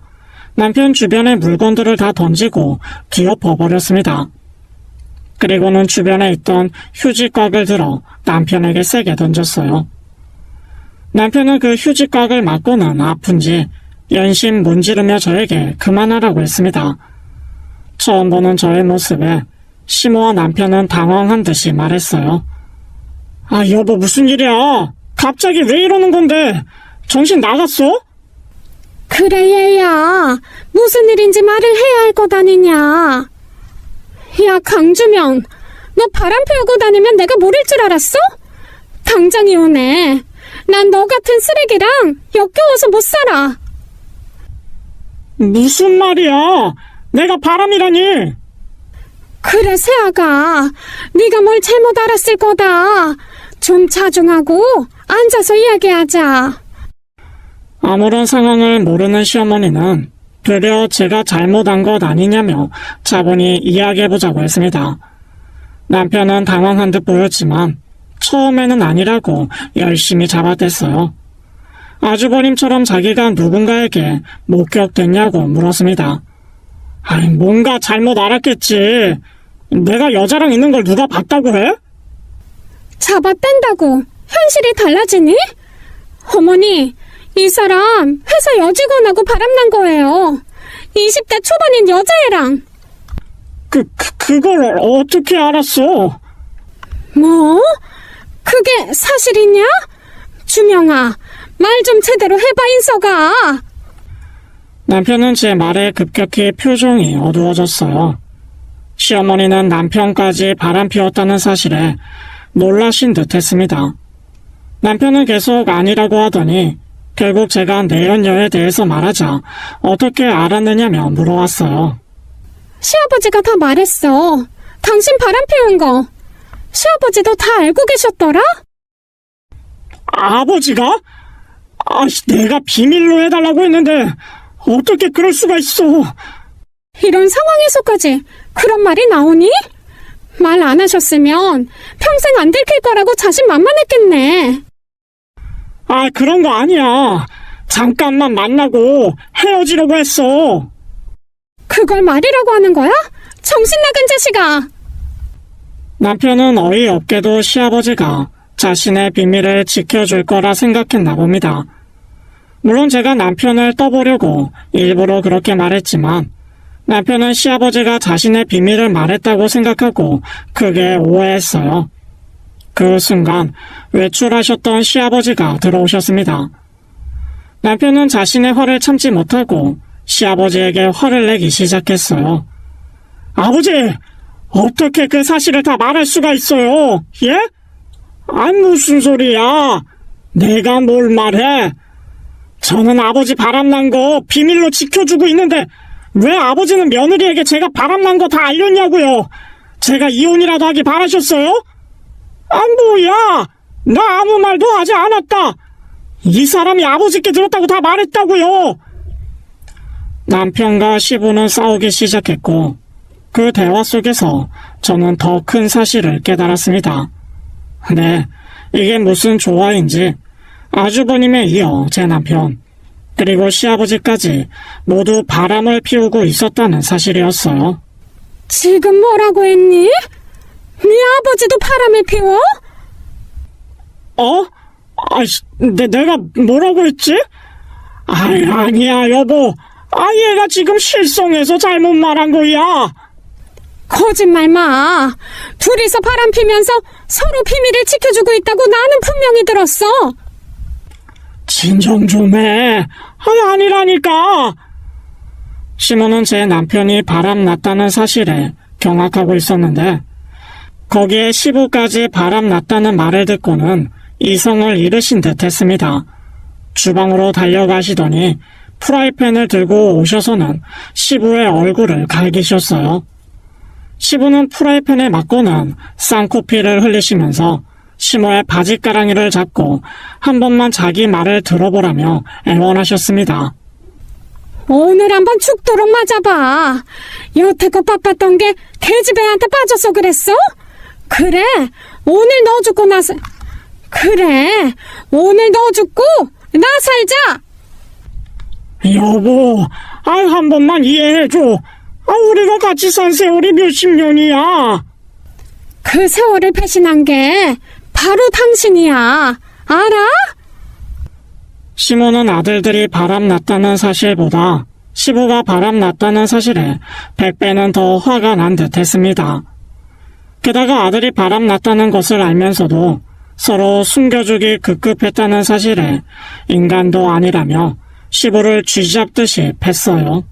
남편 주변의 물건들을 다 던지고 뒤엎어 버렸습니다. 그리고는 주변에 있던 휴지곽을 들어 남편에게 세게 던졌어요. 남편은 그 휴지곽을 맞고는 아픈지 연신 문지르며 저에게 그만하라고 했습니다. 처음 보는 저의 모습에 시모와 남편은 당황한 듯이 말했어요. 아, 여보, 무슨 일이야? 갑자기 왜 이러는 건데? 정신 나갔어? 그래, 얘야. 무슨 일인지 말을 해야 할 것 아니냐. 야, 강주명. 너 바람 피우고 다니면 내가 모를 줄 알았어? 당장 이혼해. 난 너 같은 쓰레기랑 역겨워서 못 살아. 무슨 말이야? 내가 바람이라니? 그래, 세아가. 네가 뭘 잘못 알았을 거다. 좀 자중하고 앉아서 이야기하자. 아무런 상황을 모르는 시어머니는 되려 제가 잘못한 것 아니냐며 차분히 이야기해보자고 했습니다. 남편은 당황한 듯 보였지만 처음에는 아니라고 열심히 잡아댔어요. 아주버님처럼 자기가 누군가에게 목격됐냐고 물었습니다. 아이, 뭔가 잘못 알았겠지. 내가 여자랑 있는 걸 누가 봤다고 해? 잡아댄다고 현실이 달라지니? 어머니, 이 사람 회사 여직원하고 바람난 거예요. 20대 초반인 여자애랑. 그걸 어떻게 알았어? 뭐? 그게 사실이냐? 주명아, 말 좀 제대로 해봐, 인서가. 남편은 제 말에 급격히 표정이 어두워졌어요. 시어머니는 남편까지 바람 피웠다는 사실에 놀라신 듯 했습니다. 남편은 계속 아니라고 하더니 결국 제가 내연녀에 대해서 말하자 어떻게 알았느냐며 물어왔어요. 시아버지가 다 말했어. 당신 바람 피운 거. 시아버지도 다 알고 계셨더라? 아버지가? 내가 비밀로 해달라고 했는데 어떻게 그럴 수가 있어? 이런 상황에서까지 그런 말이 나오니? 말 안 하셨으면 평생 안 들킬 거라고 자신만만했겠네. 그런 거 아니야. 잠깐만 만나고 헤어지려고 했어. 그걸 말이라고 하는 거야? 정신 나간 자식아. 남편은 어이없게도 시아버지가 자신의 비밀을 지켜줄 거라 생각했나 봅니다. 물론 제가 남편을 떠보려고 일부러 그렇게 말했지만 남편은 시아버지가 자신의 비밀을 말했다고 생각하고 크게 오해했어요. 그 순간 외출하셨던 시아버지가 들어오셨습니다. 남편은 자신의 화를 참지 못하고 시아버지에게 화를 내기 시작했어요. 아버지! 어떻게 그 사실을 다 말할 수가 있어요? 예? 무슨 소리야? 내가 뭘 말해? 저는 아버지 바람난 거 비밀로 지켜주고 있는데 왜 아버지는 며느리에게 제가 바람난 거 다 알렸냐고요? 제가 이혼이라도 하기 바라셨어요? 뭐야? 나 아무 말도 하지 않았다. 이 사람이 아버지께 들었다고 다 말했다고요. 남편과 시부는 싸우기 시작했고 그 대화 속에서 저는 더 큰 사실을 깨달았습니다. 네, 이게 무슨 조화인지 아주버님에 이어 제 남편 그리고 시아버지까지 모두 바람을 피우고 있었다는 사실이었어요. 지금 뭐라고 했니? 네 아버지도 바람을 피워? 내가 뭐라고 했지? 아니야, 여보. 얘가 지금 실성해서 잘못 말한 거야. 거짓말 마. 둘이서 바람 피면서 서로 비밀을 지켜주고 있다고 나는 분명히 들었어. 진정 좀 해. 아니라니까. 시모는 제 남편이 바람 났다는 사실에 경악하고 있었는데 거기에 시부까지 바람 났다는 말을 듣고는 이성을 잃으신 듯 했습니다. 주방으로 달려가시더니 프라이팬을 들고 오셔서는 시부의 얼굴을 갈기셨어요. 시부는 프라이팬에 맞고는 쌍코피를 흘리시면서 시모의 바지가랑이를 잡고 한 번만 자기 말을 들어보라며 애원하셨습니다. 오늘 한번 죽도록 맞아봐. 여태껏 바빴던 게 계집애한테 빠져서 그랬어? 그래, 오늘 너 죽고 나서 그래, 오늘 너 죽고 나 살자. 여보, 한 번만 이해해줘. 우리가 같이 산 세월이 몇십 년이야. 그 세월을 배신한 게 바로 당신이야. 알아? 시모는 아들들이 바람났다는 사실보다 시부가 바람났다는 사실에 100배는 더 화가 난 듯 했습니다. 게다가 아들이 바람났다는 것을 알면서도 서로 숨겨주기 급급했다는 사실에 인간도 아니라며 시부를 쥐잡듯이 팼어요.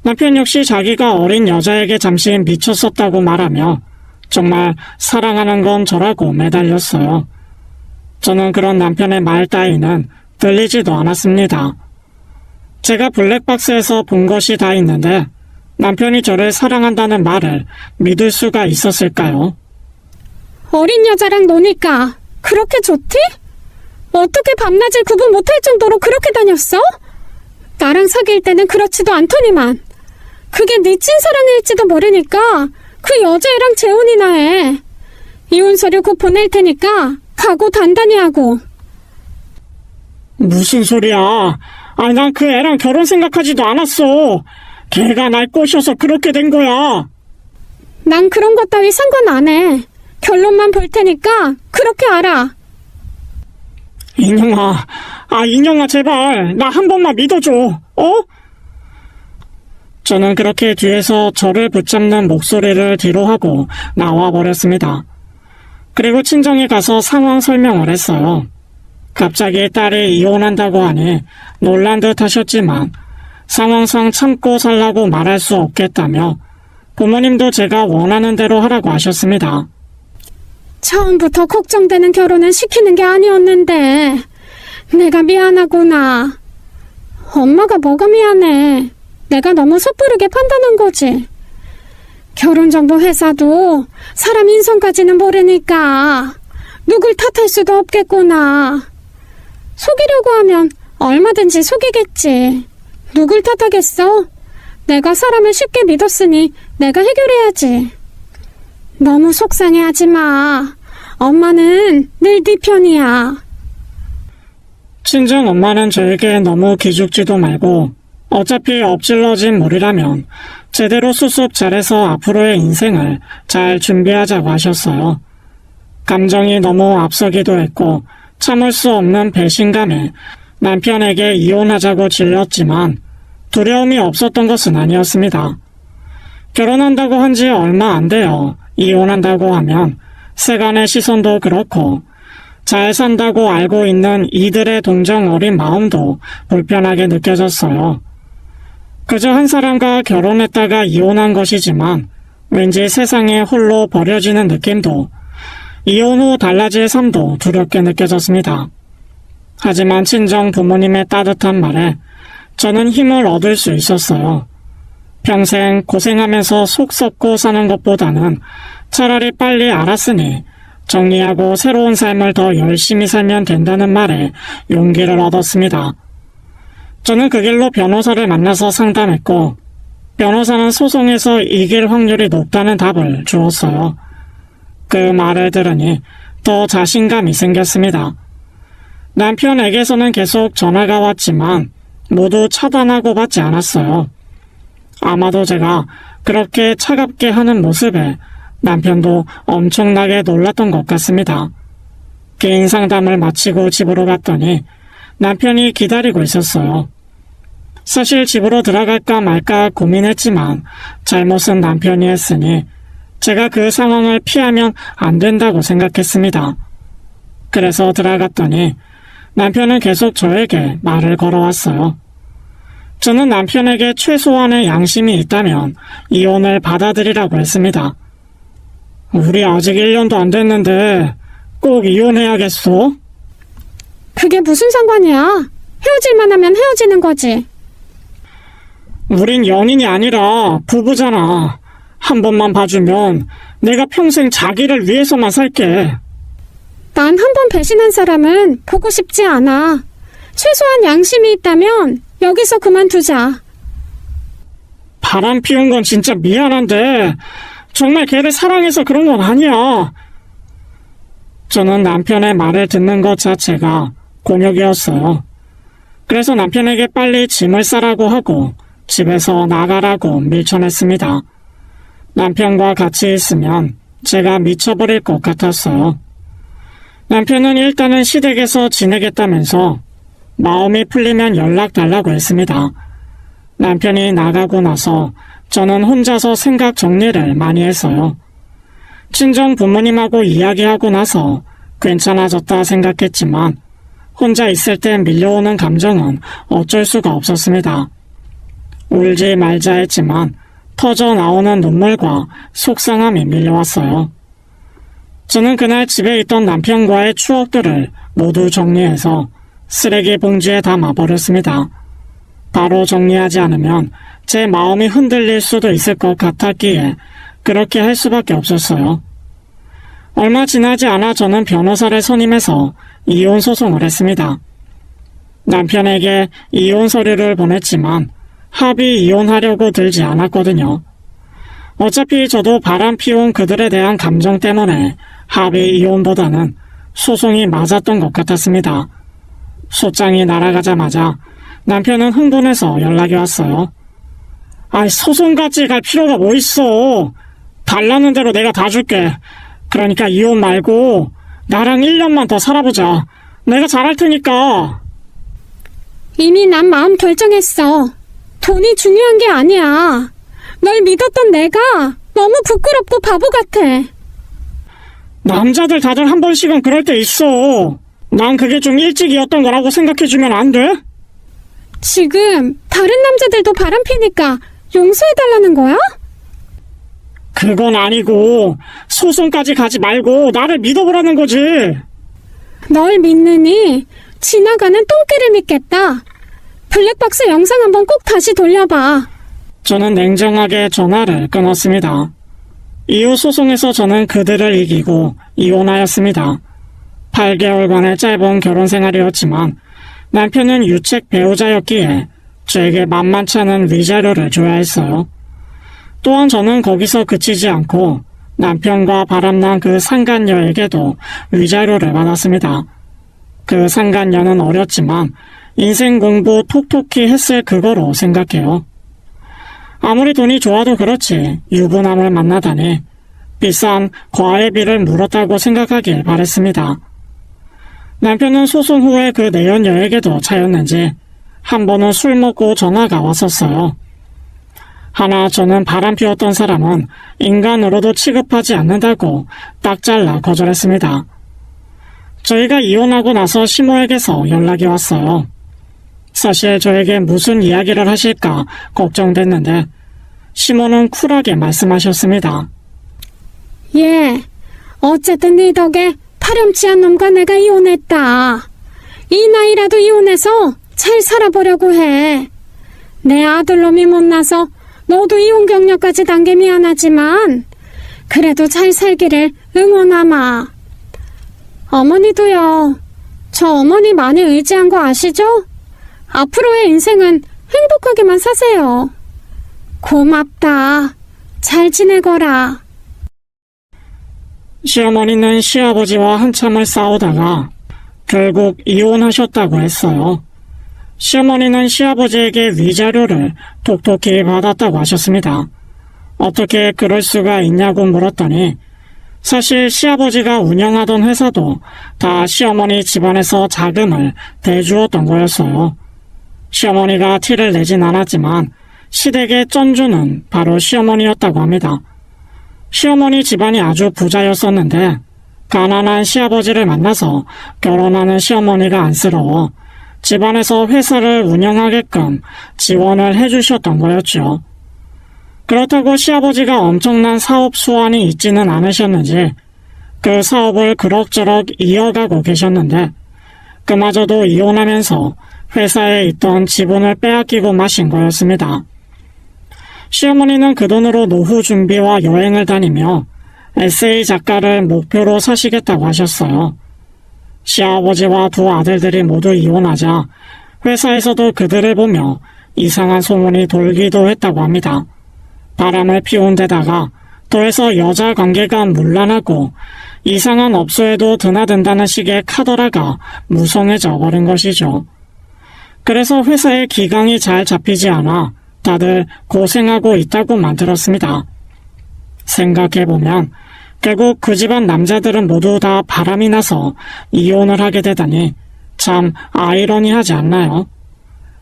남편 역시 자기가 어린 여자에게 잠시 미쳤었다고 말하며 정말 사랑하는 건 저라고 매달렸어요. 저는 그런 남편의 말 따위는 들리지도 않았습니다. 제가 블랙박스에서 본 것이 다 있는데 남편이 저를 사랑한다는 말을 믿을 수가 있었을까요? 어린 여자랑 노니까 그렇게 좋디? 어떻게 밤낮을 구분 못할 정도로 그렇게 다녔어? 나랑 사귈 때는 그렇지도 않더니만. 그게 네 찐사랑일지도 모르니까 그 여자애랑 재혼이나 해. 이혼 서류 곧 보낼 테니까 각오 단단히 하고. 무슨 소리야? 아니, 난 그 애랑 결혼 생각하지도 않았어. 걔가 날 꼬셔서 그렇게 된 거야. 난 그런 것 따위 상관 안 해. 결론만 볼 테니까 그렇게 알아. 인형아, 제발 나 한 번만 믿어줘. 어? 저는 그렇게 뒤에서 저를 붙잡는 목소리를 뒤로 하고 나와 버렸습니다. 그리고 친정에 가서 상황 설명을 했어요. 갑자기 딸이 이혼한다고 하니 놀란 듯 하셨지만 상황상 참고 살라고 말할 수 없겠다며 부모님도 제가 원하는 대로 하라고 하셨습니다. 처음부터 걱정되는 결혼은 시키는 게 아니었는데 내가 미안하구나. 엄마가 뭐가 미안해. 내가 너무 섣부르게 판단한 거지. 결혼정보 회사도 사람 인성까지는 모르니까 누굴 탓할 수도 없겠구나. 속이려고 하면 얼마든지 속이겠지. 누굴 탓하겠어? 내가 사람을 쉽게 믿었으니 내가 해결해야지. 너무 속상해하지 마. 엄마는 늘 네 편이야. 친정 엄마는 저에게 너무 기죽지도 말고 어차피 엎질러진 물이라면 제대로 수습 잘해서 앞으로의 인생을 잘 준비하자고 하셨어요. 감정이 너무 앞서기도 했고 참을 수 없는 배신감에 남편에게 이혼하자고 질렸지만 두려움이 없었던 것은 아니었습니다. 결혼한다고 한 지 얼마 안 돼요. 이혼한다고 하면 세간의 시선도 그렇고 잘 산다고 알고 있는 이들의 동정 어린 마음도 불편하게 느껴졌어요. 그저 한 사람과 결혼했다가 이혼한 것이지만 왠지 세상에 홀로 버려지는 느낌도 이혼 후 달라질 삶도 두렵게 느껴졌습니다. 하지만 친정 부모님의 따뜻한 말에 저는 힘을 얻을 수 있었어요. 평생 고생하면서 속 썩고 사는 것보다는 차라리 빨리 알았으니 정리하고 새로운 삶을 더 열심히 살면 된다는 말에 용기를 얻었습니다. 저는 그 길로 변호사를 만나서 상담했고 변호사는 소송에서 이길 확률이 높다는 답을 주었어요. 그 말을 들으니 더 자신감이 생겼습니다. 남편에게서는 계속 전화가 왔지만 모두 차단하고 받지 않았어요. 아마도 제가 그렇게 차갑게 하는 모습에 남편도 엄청나게 놀랐던 것 같습니다. 개인 상담을 마치고 집으로 갔더니 남편이 기다리고 있었어요. 사실 집으로 들어갈까 말까 고민했지만 잘못은 남편이 했으니 제가 그 상황을 피하면 안 된다고 생각했습니다. 그래서 들어갔더니 남편은 계속 저에게 말을 걸어왔어요. 저는 남편에게 최소한의 양심이 있다면 이혼을 받아들이라고 했습니다. 우리 아직 1년도 안 됐는데 꼭 이혼해야겠어? 그게 무슨 상관이야? 헤어질만 하면 헤어지는 거지. 우린 연인이 아니라 부부잖아. 한 번만 봐주면 내가 평생 자기를 위해서만 살게. 난 한 번 배신한 사람은 보고 싶지 않아. 최소한 양심이 있다면 여기서 그만두자. 바람 피운 건 진짜 미안한데 정말 걔를 사랑해서 그런 건 아니야. 저는 남편의 말을 듣는 것 자체가 곤욕이었어요. 그래서 남편에게 빨리 짐을 싸라고 하고 집에서 나가라고 밀쳐냈습니다. 남편과 같이 있으면 제가 미쳐버릴 것 같았어요. 남편은 일단은 시댁에서 지내겠다면서 마음이 풀리면 연락 달라고 했습니다. 남편이 나가고 나서 저는 혼자서 생각 정리를 많이 했어요. 친정 부모님하고 이야기하고 나서 괜찮아졌다 생각했지만 혼자 있을 때 밀려오는 감정은 어쩔 수가 없었습니다. 울지 말자 했지만 터져 나오는 눈물과 속상함이 밀려왔어요. 저는 그날 집에 있던 남편과의 추억들을 모두 정리해서 쓰레기 봉지에 담아버렸습니다. 바로 정리하지 않으면 제 마음이 흔들릴 수도 있을 것 같았기에 그렇게 할 수밖에 없었어요. 얼마 지나지 않아 저는 변호사를 선임해서 이혼 소송을 했습니다. 남편에게 이혼 서류를 보냈지만 합의 이혼하려고 들지 않았거든요. 어차피 저도 바람 피운 그들에 대한 감정 때문에 합의 이혼보다는 소송이 맞았던 것 같았습니다. 소장이 날아가자마자 남편은 흥분해서 연락이 왔어요. 아이, 소송까지 갈 필요가 뭐 있어. 달라는 대로 내가 다 줄게. 그러니까 이혼 말고 나랑 1년만 더 살아보자. 내가 잘할 테니까. 이미 난 마음 결정했어. 돈이 중요한 게 아니야. 널 믿었던 내가 너무 부끄럽고 바보 같아. 남자들 다들 한 번씩은 그럴 때 있어. 난 그게 좀 일찍이었던 거라고 생각해주면 안 돼? 지금 다른 남자들도 바람피니까 용서해달라는 거야? 그건 아니고 소송까지 가지 말고 나를 믿어보라는 거지. 널 믿느니 지나가는 똥개를 믿겠다. 블랙박스 영상 한번 꼭 다시 돌려봐. 저는 냉정하게 전화를 끊었습니다. 이후 소송에서 저는 그들을 이기고 이혼하였습니다. 8개월간의 짧은 결혼 생활이었지만 남편은 유책 배우자였기에 저에게 만만치 않은 위자료를 줘야 했어요. 또한 저는 거기서 그치지 않고 남편과 바람난 그 상간녀에게도 위자료를 받았습니다. 그 상간녀는 어렸지만 인생 공부 톡톡히 했을 그거로 생각해요. 아무리 돈이 좋아도 그렇지 유부남을 만나다니 비싼 과외비를 물었다고 생각하길 바랬습니다. 남편은 소송 후에 그 내연녀에게도 차였는지 한 번은 술 먹고 전화가 왔었어요. 하나 저는 바람 피웠던 사람은 인간으로도 취급하지 않는다고 딱 잘라 거절했습니다. 저희가 이혼하고 나서 시모에게서 연락이 왔어요. 사실 저에게 무슨 이야기를 하실까 걱정됐는데 시모는 쿨하게 말씀하셨습니다. 예, 어쨌든 네 덕에 파렴치한 놈과 내가 이혼했다. 이 나이라도 이혼해서 잘 살아보려고 해. 내 아들놈이 못나서 너도 이혼 경력까지 단 게 미안하지만 그래도 잘 살기를 응원하마. 어머니도요. 저 어머니 많이 의지한 거 아시죠? 앞으로의 인생은 행복하게만 사세요. 고맙다. 잘 지내거라. 시어머니는 시아버지와 한참을 싸우다가 결국 이혼하셨다고 했어요. 시어머니는 시아버지에게 위자료를 톡톡히 받았다고 하셨습니다. 어떻게 그럴 수가 있냐고 물었더니 사실 시아버지가 운영하던 회사도 다 시어머니 집안에서 자금을 대주었던 거였어요. 시어머니가 티를 내진 않았지만 시댁의 쩐주는 바로 시어머니였다고 합니다. 시어머니 집안이 아주 부자였었는데 가난한 시아버지를 만나서 결혼하는 시어머니가 안쓰러워 집안에서 회사를 운영하게끔 지원을 해주셨던 거였죠. 그렇다고 시아버지가 엄청난 사업 수완이 있지는 않으셨는지 그 사업을 그럭저럭 이어가고 계셨는데 그마저도 이혼하면서 회사에 있던 지분을 빼앗기고 마신 거였습니다. 시어머니는 그 돈으로 노후 준비와 여행을 다니며 에세이 작가를 목표로 사시겠다고 하셨어요. 시아버지와 두 아들들이 모두 이혼하자 회사에서도 그들을 보며 이상한 소문이 돌기도 했다고 합니다. 바람을 피운 데다가 더해서 여자 관계가 문란하고 이상한 업소에도 드나든다는 식의 카더라가 무성해져 버린 것이죠. 그래서 회사의 기강이 잘 잡히지 않아 다들 고생하고 있다고만 들었습니다. 생각해보면 결국 그 집안 남자들은 모두 다 바람이 나서 이혼을 하게 되다니 참 아이러니하지 않나요?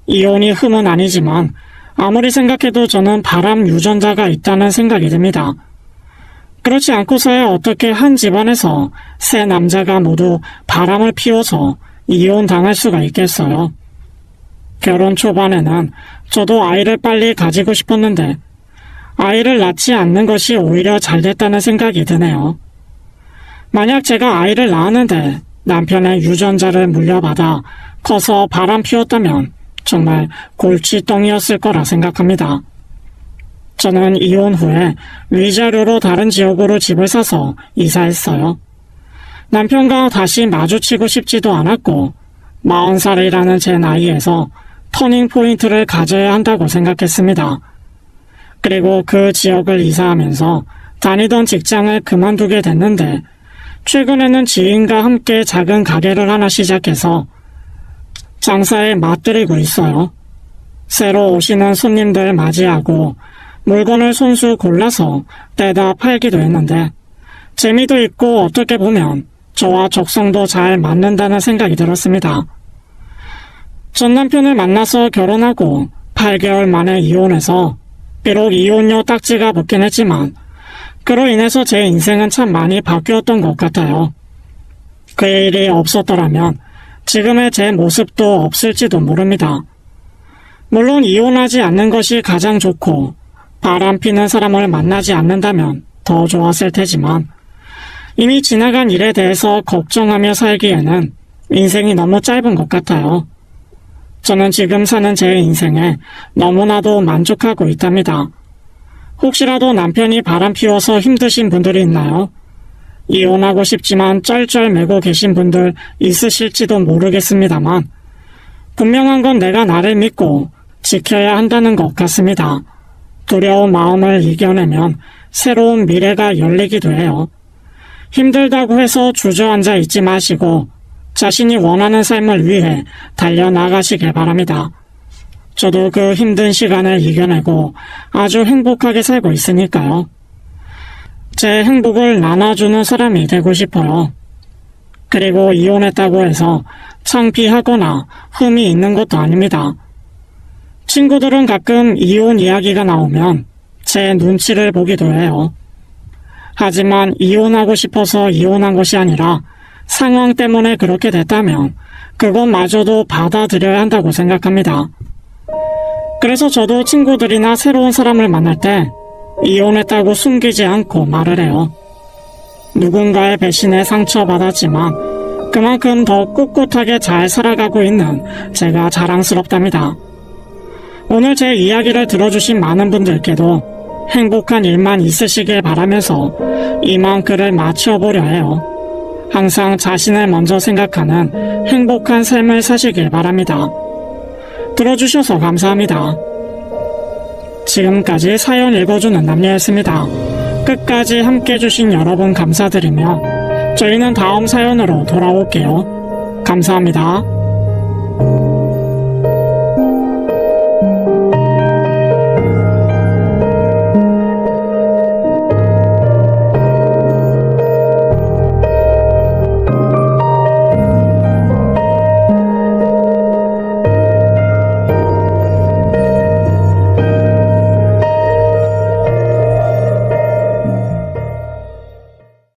이혼이 흠은 아니지만 아무리 생각해도 저는 바람 유전자가 있다는 생각이 듭니다. 그렇지 않고서야 어떻게 한 집안에서 세 남자가 모두 바람을 피워서 이혼당할 수가 있겠어요. 결혼 초반에는 저도 아이를 빨리 가지고 싶었는데 아이를 낳지 않는 것이 오히려 잘 됐다는 생각이 드네요. 만약 제가 아이를 낳았는데 남편의 유전자를 물려받아 커서 바람 피웠다면 정말 골칫덩이였을 거라 생각합니다. 저는 이혼 후에 위자료로 다른 지역으로 집을 사서 이사했어요. 남편과 다시 마주치고 싶지도 않았고 40살이라는 제 나이에서 터닝포인트를 가져야 한다고 생각했습니다. 그리고 그 지역을 이사하면서 다니던 직장을 그만두게 됐는데 최근에는 지인과 함께 작은 가게를 하나 시작해서 장사에 맞들이고 있어요. 새로 오시는 손님들 맞이하고 물건을 손수 골라서 떼다 팔기도 했는데 재미도 있고 어떻게 보면 저와 적성도 잘 맞는다는 생각이 들었습니다. 전 남편을 만나서 결혼하고 8개월 만에 이혼해서 비록 이혼료 딱지가 붙긴 했지만 그로 인해서 제 인생은 참 많이 바뀌었던 것 같아요. 그의 일이 없었더라면 지금의 제 모습도 없을지도 모릅니다. 물론 이혼하지 않는 것이 가장 좋고 바람 피는 사람을 만나지 않는다면 더 좋았을 테지만 이미 지나간 일에 대해서 걱정하며 살기에는 인생이 너무 짧은 것 같아요. 저는 지금 사는 제 인생에 너무나도 만족하고 있답니다. 혹시라도 남편이 바람 피워서 힘드신 분들이 있나요? 이혼하고 싶지만 쩔쩔매고 계신 분들 있으실지도 모르겠습니다만 분명한 건 내가 나를 믿고 지켜야 한다는 것 같습니다. 두려운 마음을 이겨내면 새로운 미래가 열리기도 해요. 힘들다고 해서 주저앉아 있지 마시고 자신이 원하는 삶을 위해 달려나가시길 바랍니다. 저도 그 힘든 시간을 이겨내고 아주 행복하게 살고 있으니까요. 제 행복을 나눠주는 사람이 되고 싶어요. 그리고 이혼했다고 해서 창피하거나 흠이 있는 것도 아닙니다. 친구들은 가끔 이혼 이야기가 나오면 제 눈치를 보기도 해요. 하지만 이혼하고 싶어서 이혼한 것이 아니라 상황 때문에 그렇게 됐다면 그것마저도 받아들여야 한다고 생각합니다. 그래서 저도 친구들이나 새로운 사람을 만날 때 이혼했다고 숨기지 않고 말을 해요. 누군가의 배신에 상처받았지만 그만큼 더 꿋꿋하게 잘 살아가고 있는 제가 자랑스럽답니다. 오늘 제 이야기를 들어주신 많은 분들께도 행복한 일만 있으시길 바라면서 이만 글을 마쳐보려 해요. 항상 자신을 먼저 생각하는 행복한 삶을 사시길 바랍니다. 들어주셔서 감사합니다. 지금까지 사연 읽어주는 남녀였습니다. 끝까지 함께 해주신 여러분 감사드리며 저희는 다음 사연으로 돌아올게요. 감사합니다.